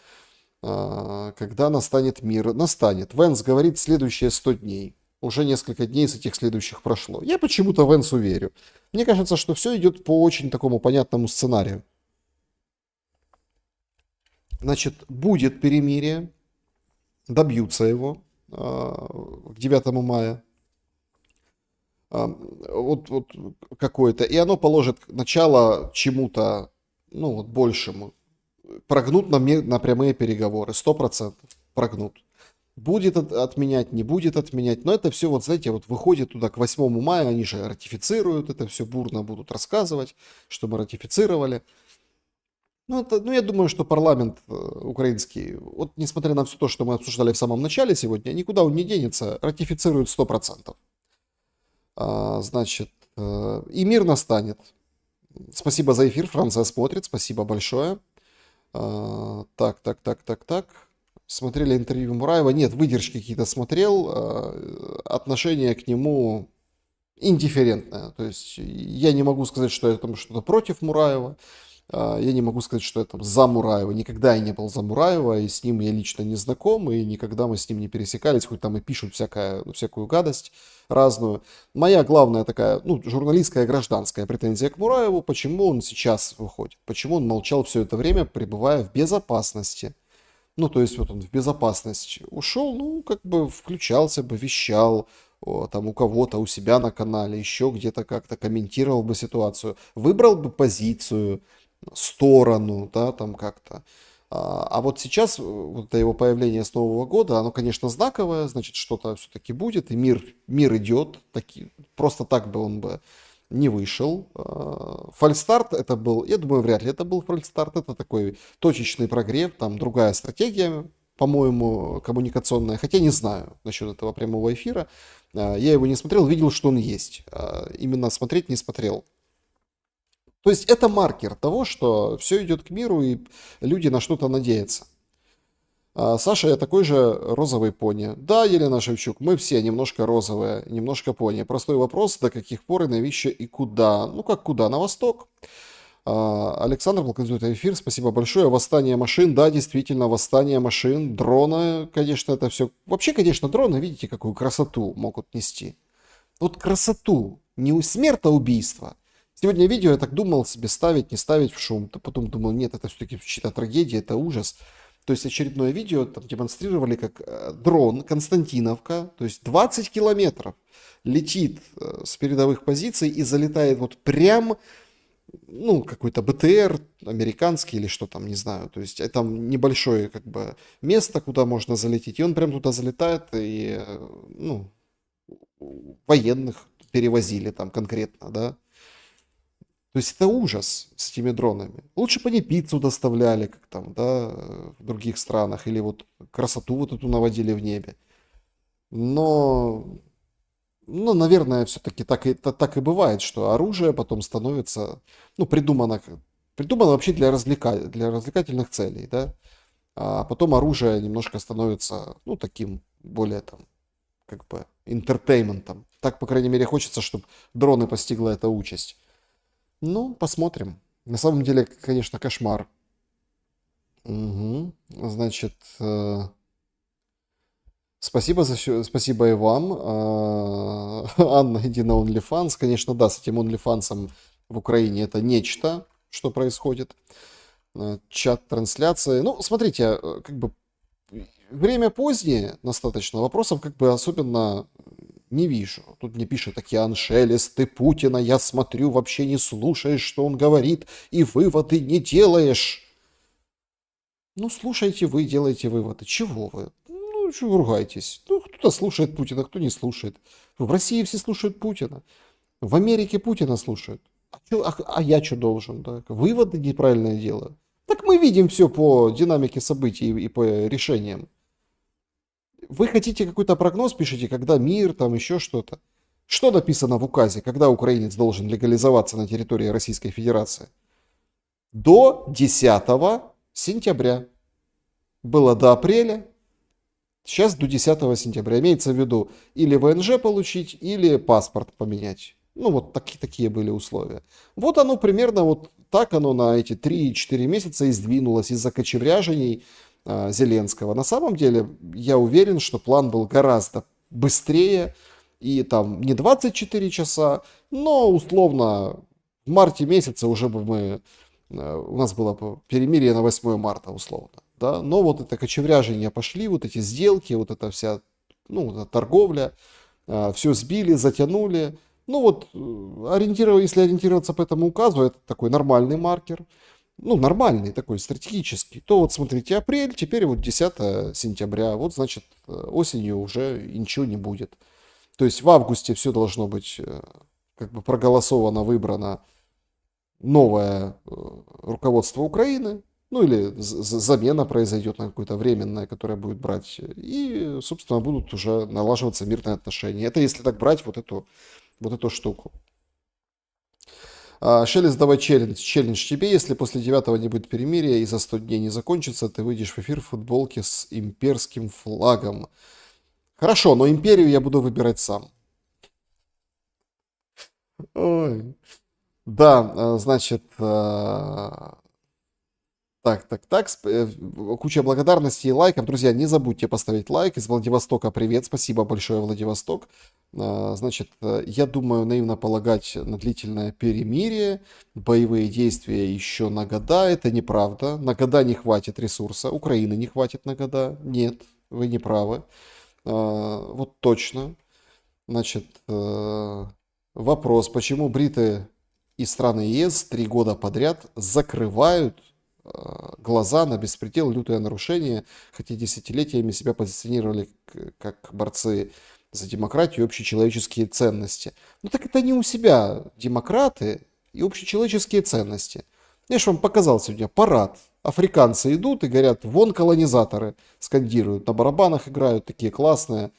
Когда настанет мир? Настанет. Венс говорит, следующие 100 дней. Уже несколько дней с этих следующих прошло. Я почему-то Венсу верю. Мне кажется, что все идет по очень такому понятному сценарию. Значит, будет перемирие, добьются его к 9 мая. Вот какое-то. И оно положит начало чему-то, ну, вот большему. Прогнут на прямые переговоры, 100% прогнут. Будет отменять, не будет отменять. Но это все, вот знаете, вот выходит туда к 8 мая, они же ратифицируют, это все бурно будут рассказывать, что мы ратифицировали. Ну, я думаю, что парламент украинский, вот несмотря на все то, что мы обсуждали в самом начале сегодня, никуда он не денется, ратифицирует 100%. Значит, и мир настанет. Спасибо за эфир, Франция смотрит, спасибо большое. Так. Смотрели интервью Мураева? Нет, выдержки какие-то смотрел. Отношение к нему индифферентное. То есть я не могу сказать, что я там что-то против Мураева. Я не могу сказать, что я там за Мураева. Никогда я не был за Мураева, и с ним я лично не знаком, и никогда мы с ним не пересекались, хоть там и пишут всякую гадость разную. Моя главная такая, журналистская, гражданская претензия к Мураеву, почему он сейчас выходит, почему он молчал все это время, пребывая в безопасности. То есть вот он в безопасность ушел, как бы включался бы, вещал, там у кого-то, у себя на канале, еще где-то как-то комментировал бы ситуацию, выбрал бы позицию, сторону, да, там как-то. А вот сейчас, вот это его появление с Нового года, оно, конечно, знаковое, значит, что-то все-таки будет, и мир идет, просто так бы он бы не вышел. Фальстарт это был, я думаю, вряд ли это был фальстарт, это такой точечный прогрев, там другая стратегия, по-моему, коммуникационная, хотя не знаю насчет этого прямого эфира, я его не смотрел, видел, что он есть, именно смотреть не смотрел. То есть это маркер того, что все идет к миру и люди на что-то надеются. Саша, я такой же розовый пони. Да, Елена Шевчук, мы все немножко розовые, немножко пони. Простой вопрос, до каких пор и навіщо и куда? Как куда? На восток. Александр Балканзует эфир, спасибо большое. Восстание машин, да, действительно, восстание машин. Дроны, конечно, это все. Вообще, конечно, дроны, видите, какую красоту могут нести. Вот красоту, не смертоубийство. Сегодня видео я так думал себе ставить, не ставить в шум. Потом думал, нет, это все-таки чья-то трагедия, это ужас. То есть очередное видео там демонстрировали, как дрон Константиновка, то есть 20 километров летит с передовых позиций и залетает вот прям, какой-то БТР американский или что там, не знаю. То есть это небольшое как бы место, куда можно залететь. И он прям туда залетает и, военных перевозили там конкретно, да. То есть это ужас с этими дронами. Лучше бы они пиццу доставляли, как там, да, в других странах, или вот красоту вот эту наводили в небе. Но, наверное, все-таки так и бывает, что оружие потом становится, придумано вообще для развлекательных целей, да. А потом оружие немножко становится, таким более там, как бы, интертейментом. Так, по крайней мере, хочется, чтобы дроны постигла эта участь. Посмотрим. На самом деле, конечно, кошмар. Угу. Значит, спасибо и вам. Анна, иди на OnlyFans. Конечно, да, с этим OnlyFans в Украине это нечто, что происходит. Чат трансляции. Смотрите, как бы время позднее достаточно. Вопросов как бы особенно не вижу. Тут мне пишет Океан Шелест, ты Путина, я смотрю, вообще не слушаешь, что он говорит, и выводы не делаешь. Слушайте вы, делайте выводы. Чего вы? Чего вы ругаетесь? Кто-то слушает Путина, кто не слушает. В России все слушают Путина. В Америке Путина слушают. А я что должен? Да? Выводы неправильное делаю. Так мы видим все по динамике событий и по решениям. Вы хотите какой-то прогноз, пишите, когда мир, там еще что-то. Что написано в указе, когда украинец должен легализоваться на территории Российской Федерации? До 10 сентября. Было до апреля, сейчас до 10 сентября. Имеется в виду или ВНЖ получить, или паспорт поменять. Вот такие были условия. Вот оно примерно вот так оно на эти 3-4 месяца и сдвинулось из-за кочевряжений Зеленского. На самом деле, я уверен, что план был гораздо быстрее, и там не 24 часа, но условно в марте месяце уже бы у нас было бы перемирие на 8 марта условно. да, но вот это кочевряжение пошли, вот эти сделки, вот эта вся, ну, вот эта торговля, все сбили, затянули. Ну вот, если ориентироваться по этому указу, это такой нормальный маркер, ну, нормальный такой, стратегический, то вот смотрите, апрель, теперь вот 10 сентября, вот, значит, осенью уже ничего не будет. То есть в августе все должно быть как бы проголосовано, выбрано новое руководство Украины, ну или замена произойдет на какое-то временное, которое будет брать, и, собственно, будут уже налаживаться мирные отношения. Это если так брать вот эту штуку. Шелест, давай челлендж тебе. Если после 9 не будет перемирия и за 100 дней не закончится, ты выйдешь в эфир в футболке с имперским флагом. Хорошо, но империю я буду выбирать сам. Ой. Да, значит, куча благодарностей и лайков. Друзья, не забудьте поставить лайк. Из Владивостока привет. Спасибо большое, Владивосток. Значит, я думаю, наивно полагать на длительное перемирие, боевые действия еще на года. Это неправда. На года не хватит ресурса. Украины не хватит на года. Нет, вы не правы. Вот точно. Значит, вопрос, почему бриты и страны ЕС 3 года подряд закрывают глаза на беспредел, лютое нарушение, хотя десятилетиями себя позиционировали как борцы за демократию и общечеловеческие ценности. Ну так это не у себя демократы и общечеловеческие ценности. Я же вам показал сегодня парад. Африканцы идут и говорят, вон колонизаторы, скандируют, на барабанах играют, такие классные.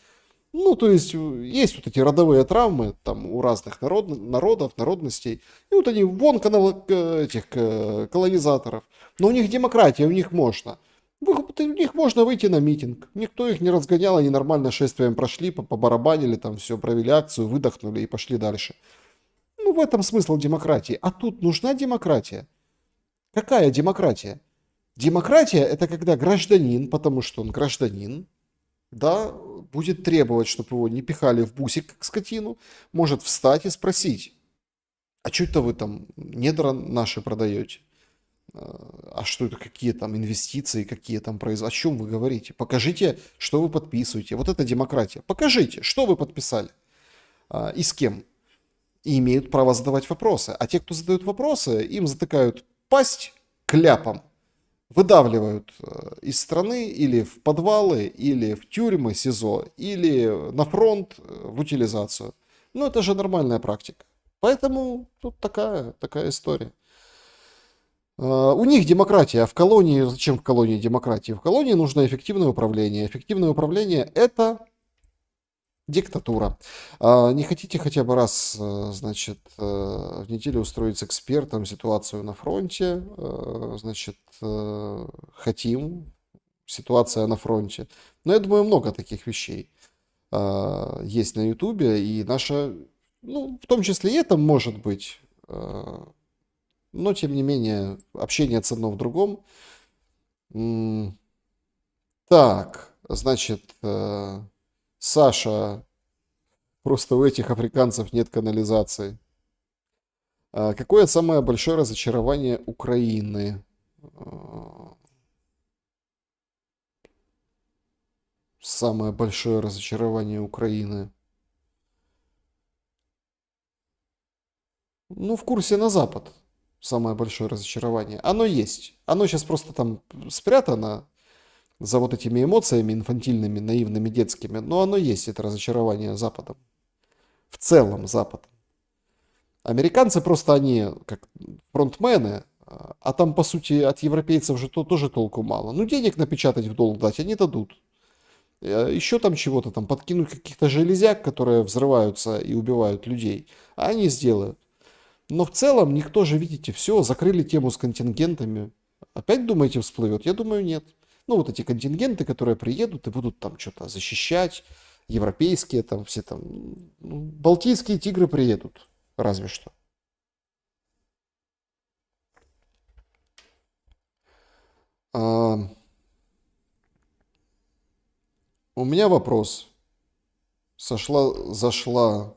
Ну, то есть вот эти родовые травмы там у разных народов, народностей. И вот они, вон этих колонизаторов. Но у них демократия, у них можно. У них можно выйти на митинг. Никто их не разгонял, они нормально шествием прошли, побарабанили, там все, провели акцию, выдохнули и пошли дальше. Ну, в этом смысл демократии. А тут нужна демократия. Какая демократия? Демократия — это когда гражданин, потому что он гражданин, да, будет требовать, чтобы его не пихали в бусик, как скотину, может встать и спросить, а что это вы там недра наши продаете? А что это, какие там инвестиции, какие там производства? О чем вы говорите? Покажите, что вы подписываете. Вот это демократия. Покажите, что вы подписали и с кем. И имеют право задавать вопросы. А те, кто задают вопросы, им затыкают пасть кляпом, выдавливают из страны или в подвалы, или в тюрьмы, СИЗО, или на фронт в утилизацию. Ну, это же нормальная практика. Поэтому тут такая история. У них демократия, а в колонии, зачем в колонии демократия? В колонии нужно эффективное управление. Эффективное управление — это диктатура. Не хотите хотя бы раз, значит, в неделю устроить с экспертом ситуацию на фронте? Значит, хотим. Ситуация на фронте. Но я думаю, много таких вещей есть на Ютубе. И наша, ну, в том числе и это может быть. Но, тем не менее, общение ценно в другом. Так, значит, Саша, просто у этих африканцев нет канализации. Какое самое большое разочарование Украины? Самое большое разочарование Украины. Ну, в курсе на Запад. Самое большое разочарование. Оно есть. Оно сейчас просто там спрятано за вот этими эмоциями инфантильными, наивными, детскими. Но оно есть, это разочарование Западом. В целом Западом. Американцы просто они как фронтмены, а там, по сути, от европейцев же тоже толку мало. Ну, денег напечатать в долг дать они дадут. Еще там чего-то там, подкинуть каких-то железяк, которые взрываются и убивают людей. А они сделают. Но в целом никто же, видите, все, закрыли тему с контингентами. Опять думаете, всплывет? Я думаю, нет. Ну, вот эти контингенты, которые приедут и будут там что-то защищать, европейские там все там, ну, балтийские тигры приедут, разве что. У меня вопрос. Зашла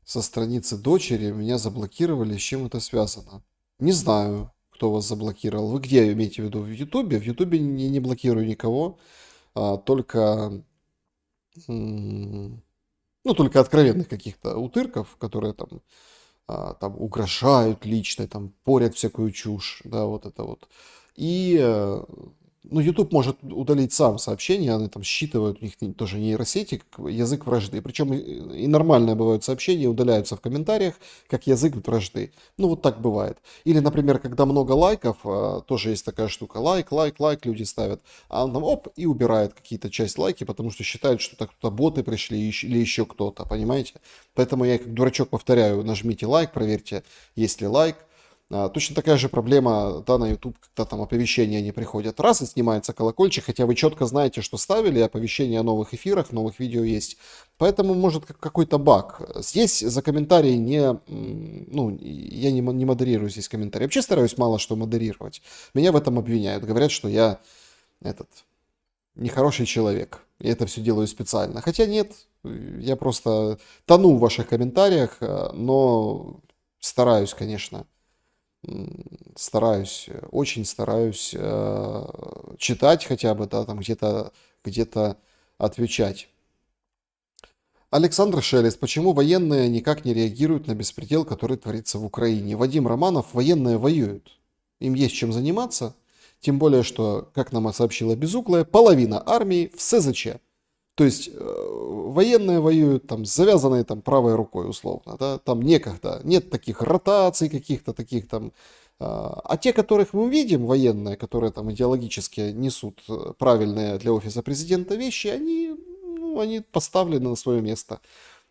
со страницы дочери, меня заблокировали, с чем это связано? Не знаю, кто вас заблокировал. Вы где имеете в виду? В Ютубе? В Ютубе не блокирую никого, только, только откровенных каких-то утырков, которые там угрожают лично, там порят всякую чушь, да, вот это вот. И YouTube может удалить сам сообщения, они там считывают, у них тоже нейросети, как язык вражды. Причем и нормальные бывают сообщения, удаляются в комментариях, как язык вражды. Вот так бывает. Или, например, когда много лайков, тоже есть такая штука, лайк, люди ставят, а он там оп, и убирает какие-то часть лайки, потому что считают, что так кто-то боты пришли или еще кто-то, понимаете? Поэтому я как дурачок повторяю, нажмите лайк, проверьте, есть ли лайк. Точно такая же проблема, да, на YouTube, когда там оповещения не приходят. Раз и снимается колокольчик, хотя вы четко знаете, что ставили, оповещения о новых эфирах, новых видео есть. Поэтому может какой-то баг. Здесь за комментарии я не модерирую здесь комментарии. Вообще стараюсь мало что модерировать. Меня в этом обвиняют. Говорят, что я нехороший человек. И это все делаю специально. Хотя нет, я просто тону в ваших комментариях, но стараюсь, конечно. Очень стараюсь читать хотя бы, да, там где-то отвечать. Александр Шелест. Почему военные никак не реагируют на беспредел, который творится в Украине? Вадим Романов. Военные воюют. Им есть чем заниматься. Тем более, что, как нам сообщила Безуглая, половина армии в СЗЧ. То есть военные воюют там с завязанной там правой рукой условно, да, там некогда, нет таких ротаций каких-то таких там, а те, которых мы видим, военные, которые там идеологически несут правильные для офиса президента вещи, они поставлены на свое место.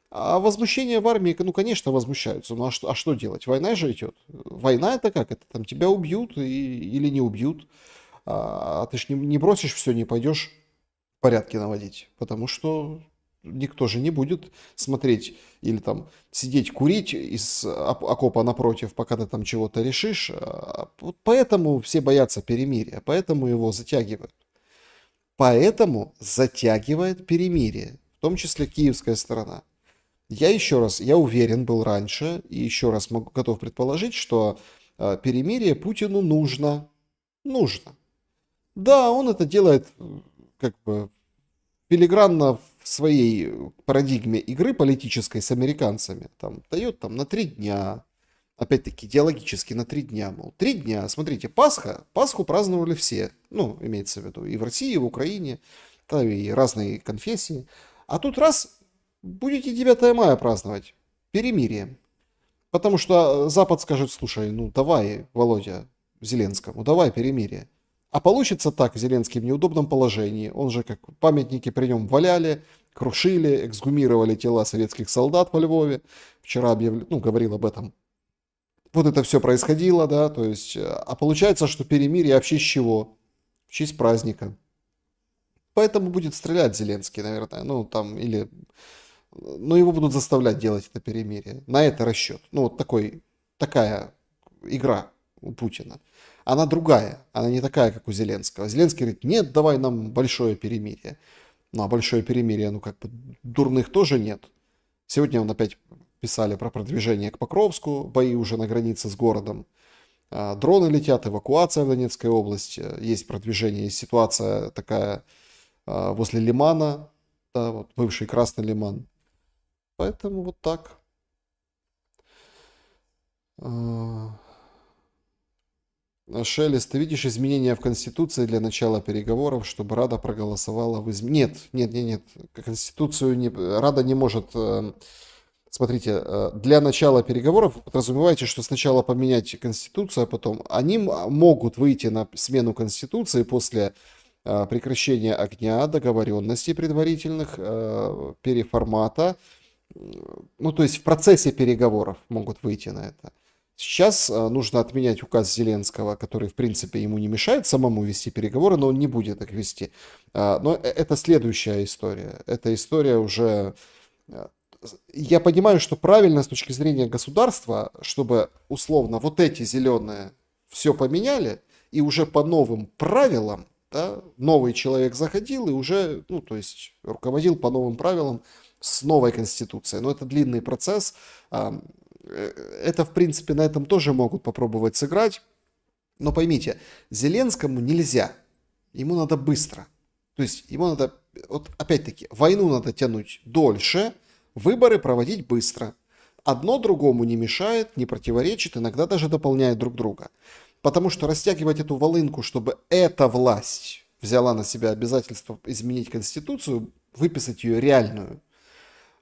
А возмущение в армии, конечно, возмущаются, а что делать? Война же идет. Война это как? Это там тебя убьют или не убьют, а ты ж не бросишь все, не пойдешь порядки наводить, потому что никто же не будет смотреть или там сидеть курить из окопа напротив, пока ты там чего-то решишь. Вот поэтому все боятся перемирия, поэтому его затягивают. Поэтому затягивает перемирие, в том числе киевская сторона. Я уверен был раньше и еще раз готов предположить, что перемирие Путину нужно. Да, он это делает как бы филигранно в своей парадигме игры политической с американцами. Там дает на 3 дня. Опять-таки, идеологически на 3 дня. Мол, 3 дня, смотрите, Пасху праздновали все. Имеется в виду и в России, и в Украине, да, и разные конфессии. А тут раз, будете 9 мая праздновать. Перемирие. Потому что Запад скажет, слушай, давай, Володя, Зеленскому, давай перемирие. А получится так, Зеленский в неудобном положении. Он же как памятники при нем валяли, крушили, эксгумировали тела советских солдат во Львове. Вчера говорил об этом. Вот это все происходило, да, то есть, а получается, что перемирие вообще с чего? В честь праздника. Поэтому будет стрелять Зеленский, наверное, но его будут заставлять делать это перемирие. На это расчет. Такая игра у Путина. Она другая, она не такая, как у Зеленского. Зеленский говорит, нет, давай нам большое перемирие. А большое перемирие, дурных тоже нет. Сегодня опять писали про продвижение к Покровску, бои уже на границе с городом. Дроны летят, эвакуация в Донецкой области, есть продвижение, есть ситуация такая возле Лимана, да, вот бывший Красный Лиман. Поэтому вот так. Шелест, ты видишь изменения в Конституции для начала переговоров, чтобы Рада проголосовала в изменениях? Нет. Конституцию Рада не может... Смотрите, для начала переговоров подразумевайте, что сначала поменять Конституцию, а потом они могут выйти на смену Конституции после прекращения огня, договоренностей предварительных, переформата. То есть в процессе переговоров могут выйти на это. Сейчас нужно отменять указ Зеленского, который, в принципе, ему не мешает самому вести переговоры, но он не будет их вести. Но это следующая история. Эта история уже... Я понимаю, что правильно с точки зрения государства, чтобы условно вот эти зеленые все поменяли, и уже по новым правилам, да, новый человек заходил и уже, руководил по новым правилам с новой конституцией. Но это длинный процесс. Это, в принципе, на этом тоже могут попробовать сыграть. Но поймите, Зеленскому нельзя. Ему надо быстро. То есть ему надо, вот опять-таки, войну надо тянуть дольше, выборы проводить быстро. Одно другому не мешает, не противоречит, иногда даже дополняет друг друга. Потому что растягивать эту волынку, чтобы эта власть взяла на себя обязательство изменить Конституцию, выписать ее реальную,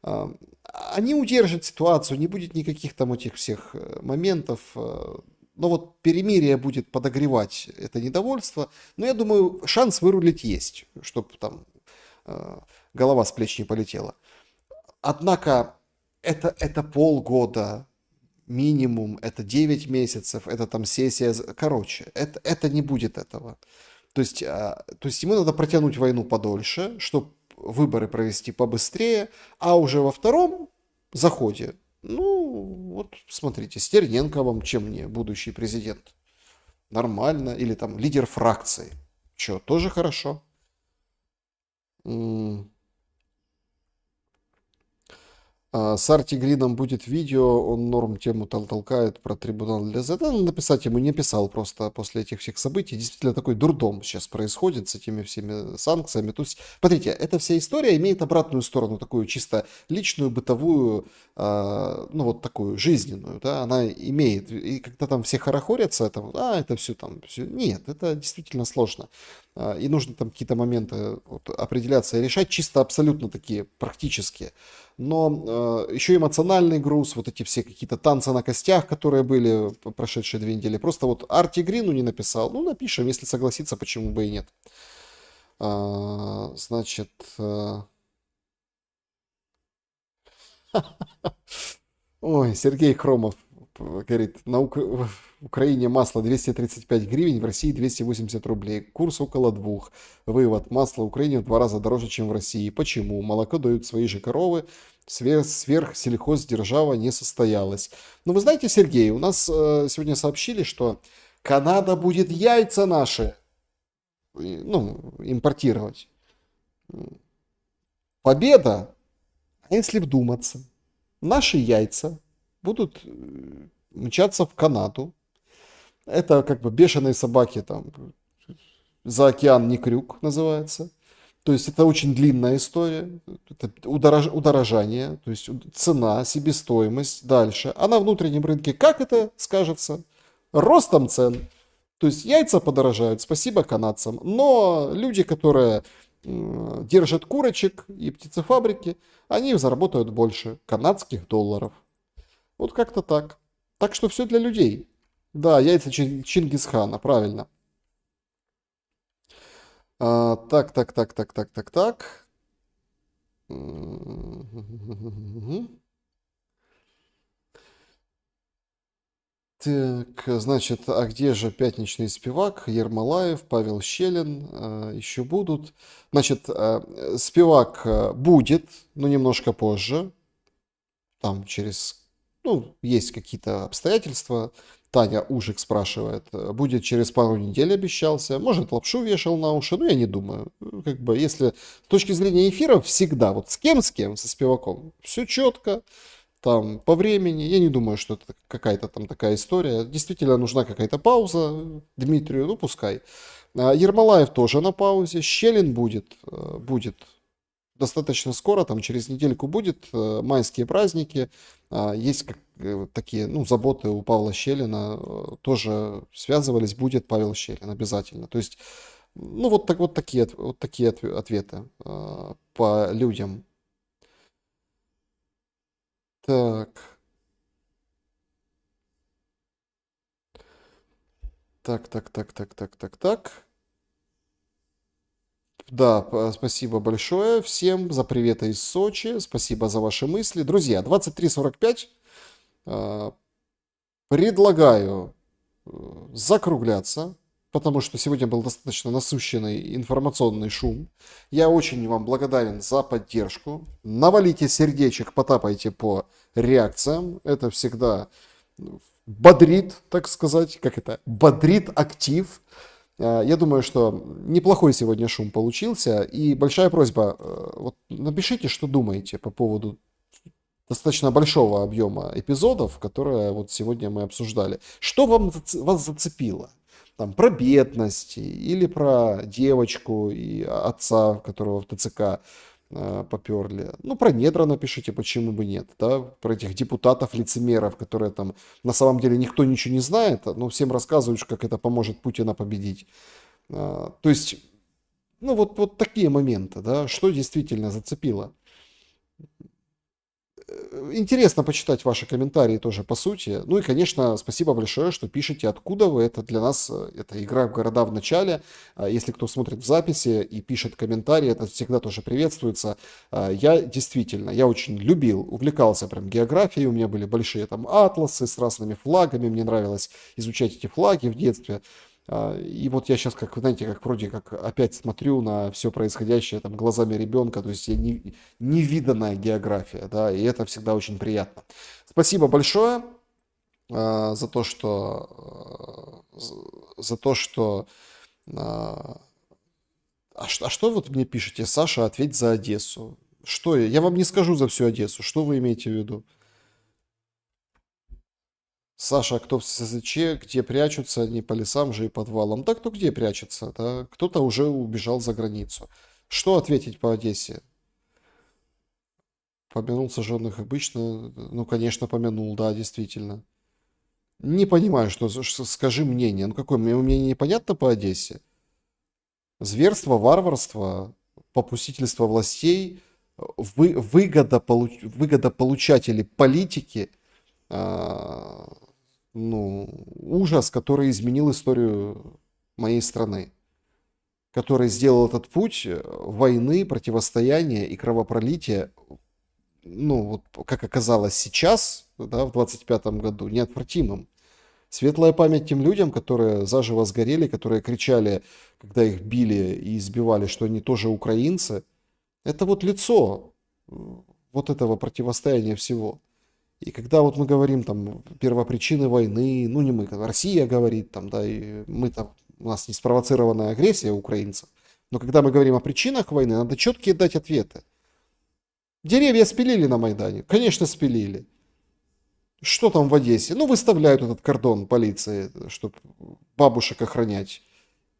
они удержат ситуацию, не будет никаких там этих всех моментов. Но вот перемирие будет подогревать это недовольство. Но я думаю, шанс вырулить есть, чтобы там голова с плеч не полетела. Однако это полгода минимум, это 9 месяцев, это там сессия. Короче, это не будет этого. То есть ему надо протянуть войну подольше, чтобы выборы провести побыстрее, а уже во втором заходе, ну, вот смотрите, Стерненко вам, чем мне, будущий президент. Нормально. Или там лидер фракции. Че, тоже хорошо. С Арти Грином будет видео, он норм тему толкает про трибунал для Z. Надо написать ему, не писал просто после этих всех событий. Действительно такой дурдом сейчас происходит с этими всеми санкциями. То есть, смотрите, эта вся история имеет обратную сторону, такую чисто личную, бытовую, ну вот такую жизненную, да, она имеет. И когда там все хорохорятся, это все там, все. Нет, это действительно сложно. И нужно там какие-то моменты вот, определяться и решать, чисто абсолютно такие практические. Но еще эмоциональный груз, вот эти все какие-то танцы на костях, которые были прошедшие 2 недели. Просто вот Арти Грину не написал. Ну, напишем, если согласится, почему бы и нет. Значит... Ой, Сергей Хромов говорит, в Украине масло 235 гривен, в России 280 рублей. Курс около 2. Вывод. Масло в Украине в 2 раза дороже, чем в России. Почему? Молоко дают свои же коровы. Сверхсельхоздержава не состоялась. Ну, вы знаете, Сергей, у нас сегодня сообщили, что Канада будет яйца наши, ну, импортировать. Победа. А если вдуматься, наши яйца будут мчаться в Канаду. Это как бы бешеные собаки там за океан не крюк называется. То есть это очень длинная история. Это удорожание, то есть цена, себестоимость дальше. А на внутреннем рынке как это скажется? Ростом цен. То есть яйца подорожают, спасибо канадцам. Но люди, которые держат курочек и птицефабрики, они заработают больше канадских долларов. Вот как-то так. Так что все для людей. Да, яйца Чингисхана, правильно. Так. Так, значит, а где же пятничный спивак? Ермолаев, Павел Щелин, еще будут. Значит, спивак будет, но немножко позже. Там через, ну, есть какие-то обстоятельства. Таня Ужик спрашивает, будет через пару недель, обещался. Может, лапшу вешал на уши, но я не думаю. Как бы, если с точки зрения эфира, всегда, вот с кем, со спиваком, все четко. Там по времени, я не думаю, что это какая-то там такая история. Действительно нужна какая-то пауза Дмитрию, ну пускай. Ермолаев тоже на паузе. Щелин будет достаточно скоро, там через недельку будет. Майские праздники. Есть такие, ну, заботы у Павла Щелина. Тоже связывались, будет Павел Щелин обязательно. То есть, ну вот такие ответы по людям. Так. Да, спасибо большое всем за приветы из Сочи. Спасибо за ваши мысли. Друзья, 23:45. Предлагаю закругляться, потому что сегодня был достаточно насыщенный информационный шум. Я очень вам благодарен за поддержку. Навалите сердечек, потапайте по реакциям. Это всегда бодрит, так сказать. Как это? Бодрит актив. Я думаю, что неплохой сегодня шум получился. И большая просьба, вот напишите, что думаете по поводу достаточно большого объема эпизодов, которые вот сегодня мы обсуждали. Что вас зацепило? там про бедность или про девочку и отца, которого в ТЦК поперли. Ну, про недра напишите, почему бы нет, да, про этих депутатов-лицемеров, которые там на самом деле никто ничего не знает, но всем рассказывают, как это поможет Путина победить. То есть, ну, вот такие моменты, да, что действительно зацепило. Интересно почитать ваши комментарии тоже по сути. Ну и, конечно, спасибо большое, что пишете, откуда вы. Это для нас, это игра в города в начале. Если кто смотрит в записи и пишет комментарии, это всегда тоже приветствуется. Я действительно, я очень любил, увлекался прям географией. У меня были большие там атласы с разными флагами. Мне нравилось изучать эти флаги в детстве. И вот я сейчас, как, знаете, как вроде как опять смотрю на все происходящее там глазами ребенка, то есть невиданная география, да, и это всегда очень приятно. Спасибо большое за то, что а что вот мне пишете, Саша, ответь за Одессу. Что я вам не скажу за всю Одессу, что вы имеете в виду? Саша, а кто в СЗЧ, где прячутся, не по лесам же и подвалам? Да кто где прячется, да? Кто-то уже убежал за границу. Что ответить по Одессе? Помянул сожженных обычно? Ну, конечно, помянул, да, действительно. Не понимаю, что скажи мнение. Ну, какое мнение непонятно по Одессе? Зверство, варварство, попустительство властей, выгодополучатели политики, ну, ужас, который изменил историю моей страны, который сделал этот путь войны, противостояния и кровопролития, ну, вот как оказалось сейчас, да, в 25-м году, неотвратимым. Светлая память тем людям, которые заживо сгорели, которые кричали, когда их били и избивали, что они тоже украинцы. Это вот лицо вот этого противостояния всего. И когда вот мы говорим там первопричины войны, ну не мы, Россия говорит там, да, и мы там, у нас не спровоцированная агрессия украинцев, но когда мы говорим о причинах войны, надо четкие дать ответы. Деревья спилили на Майдане? Конечно, спилили. Что там в Одессе? Ну, выставляют этот кордон полиции, чтобы бабушек охранять.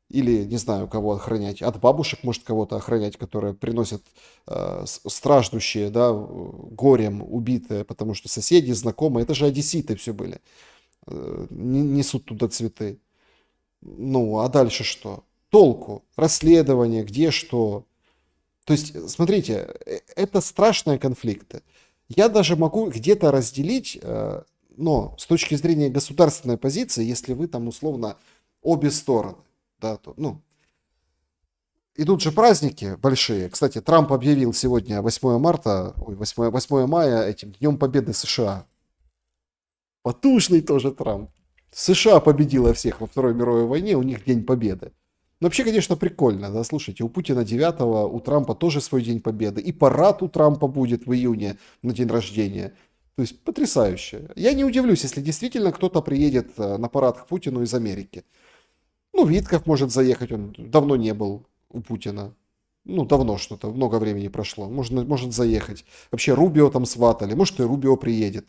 Или, не знаю, кого охранять. От бабушек, может, кого-то охранять, которые приносят страждущие, да, горем убитые, потому что соседи, знакомые, это же одесситы все были. Несут туда цветы. Ну, а дальше что? Толку? Расследование, где что? То есть, смотрите, это страшные конфликты. Я даже могу где-то разделить, но с точки зрения государственной позиции, если вы там условно обе стороны, да, то, ну, идут же праздники большие. Кстати, Трамп объявил сегодня 8 мая этим Днем Победы США. Потужный тоже Трамп. США победила всех во Второй мировой войне, у них День Победы. Но вообще, конечно, прикольно, да, слушайте, у Путина 9-го, у Трампа тоже свой День Победы. И парад у Трампа будет в июне на день рождения. То есть потрясающе. Я не удивлюсь, если действительно кто-то приедет на парад к Путину из Америки. Ну, Витков может заехать, он давно не был у Путина. Ну, давно что-то, много времени прошло. Может заехать. Вообще Рубио там сватали, может и Рубио приедет.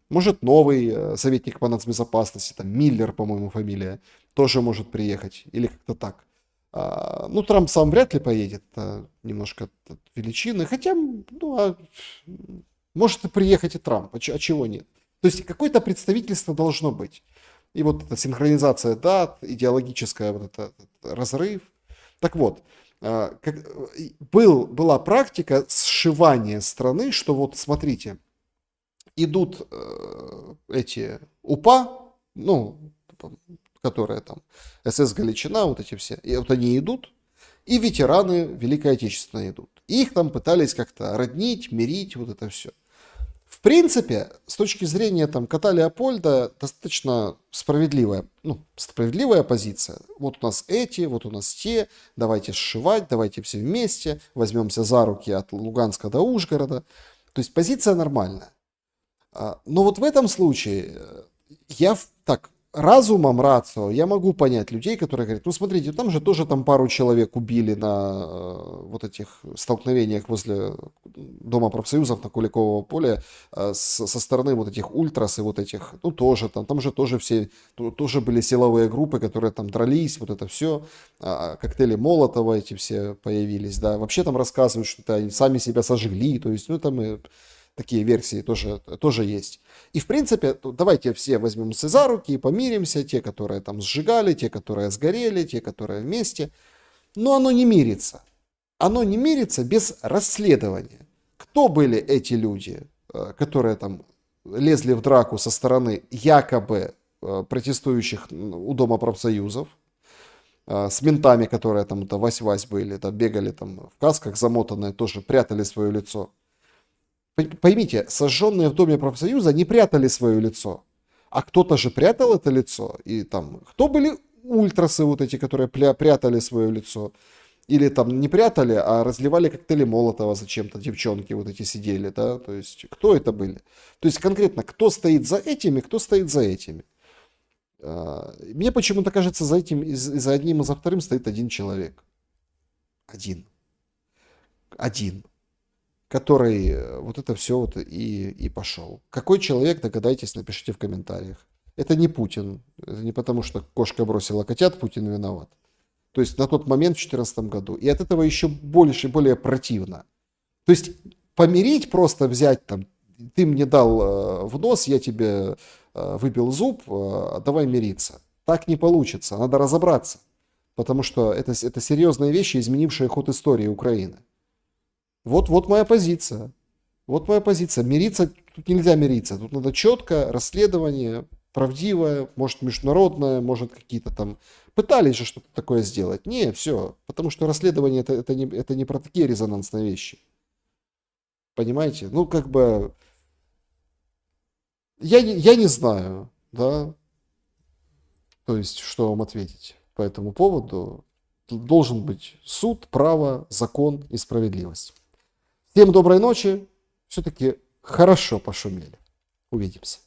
Может новый советник по нацбезопасности, там Миллер, по-моему, фамилия, тоже может приехать. Или как-то так. Ну, Трамп сам вряд ли поедет, немножко величины. Хотя, ну, может и приехать и Трамп, а чего нет? То есть какое-то представительство должно быть. И вот эта синхронизация дат, идеологическая вот этот разрыв. Так вот, была практика сшивания страны, что вот смотрите, идут эти УПА, ну, которые там, СС Галичина, вот эти все, и вот они идут, и ветераны Великой Отечественной идут. И их там пытались как-то роднить, мирить, вот это все. В принципе, с точки зрения там кота Леопольда, достаточно справедливая позиция. Вот у нас эти, вот у нас те, давайте сшивать, давайте все вместе, возьмемся за руки от Луганска до Ужгорода. То есть позиция нормальная. Но вот в этом случае я так разумом, рацио, я могу понять людей, которые говорят, ну смотрите, там же тоже там пару человек убили на вот этих столкновениях возле Дома профсоюзов на Куликового поля со стороны вот этих ультрас и вот этих, ну тоже там же тоже все, тоже были силовые группы, которые там дрались, вот это все, коктейли Молотова эти все появились, да, вообще там рассказывают, что они сами себя сожгли, то есть, ну там и такие версии тоже есть. И в принципе, давайте все возьмемся за руки и помиримся, те, которые там сжигали, те, которые сгорели, те, которые вместе. Но оно не мирится. Оно не мирится без расследования. Кто были эти люди, которые там лезли в драку со стороны якобы протестующих у Дома профсоюзов, с ментами, которые там это вась-вась были, там бегали там в касках замотанные, тоже прятали свое лицо. Поймите, сожженные в Доме профсоюза не прятали свое лицо, а кто-то же прятал это лицо. И там, кто были ультрасы вот эти, которые прятали свое лицо? Или там не прятали, а разливали коктейли Молотова зачем-то, девчонки вот эти сидели, да? То есть, кто это были? То есть, конкретно, кто стоит за этими, кто стоит за этими? Мне почему-то кажется, за этим, за одним и за вторым стоит один человек. Один. Который вот это все вот и пошел. Какой человек, догадайтесь, напишите в комментариях. Это не Путин. Это не потому, что кошка бросила котят, Путин виноват. То есть на тот момент, в 2014 году. И от этого еще больше и более противно. То есть помирить, просто взять там, ты мне дал в нос, я тебе выбил зуб, давай мириться. Так не получится. Надо разобраться. Потому что это серьезные вещи, изменившие ход истории Украины. Вот моя позиция. Вот моя позиция. Мириться тут нельзя мириться. Тут надо четко расследование, правдивое, может международное, может какие-то там... Пытались же что-то такое сделать. Не, все. Потому что расследование это не про такие резонансные вещи. Понимаете? Ну, как бы... Я не знаю, да. То есть, что вам ответить по этому поводу. Должен быть суд, право, закон и справедливость. Всем доброй ночи. Все-таки хорошо пошумели. Увидимся.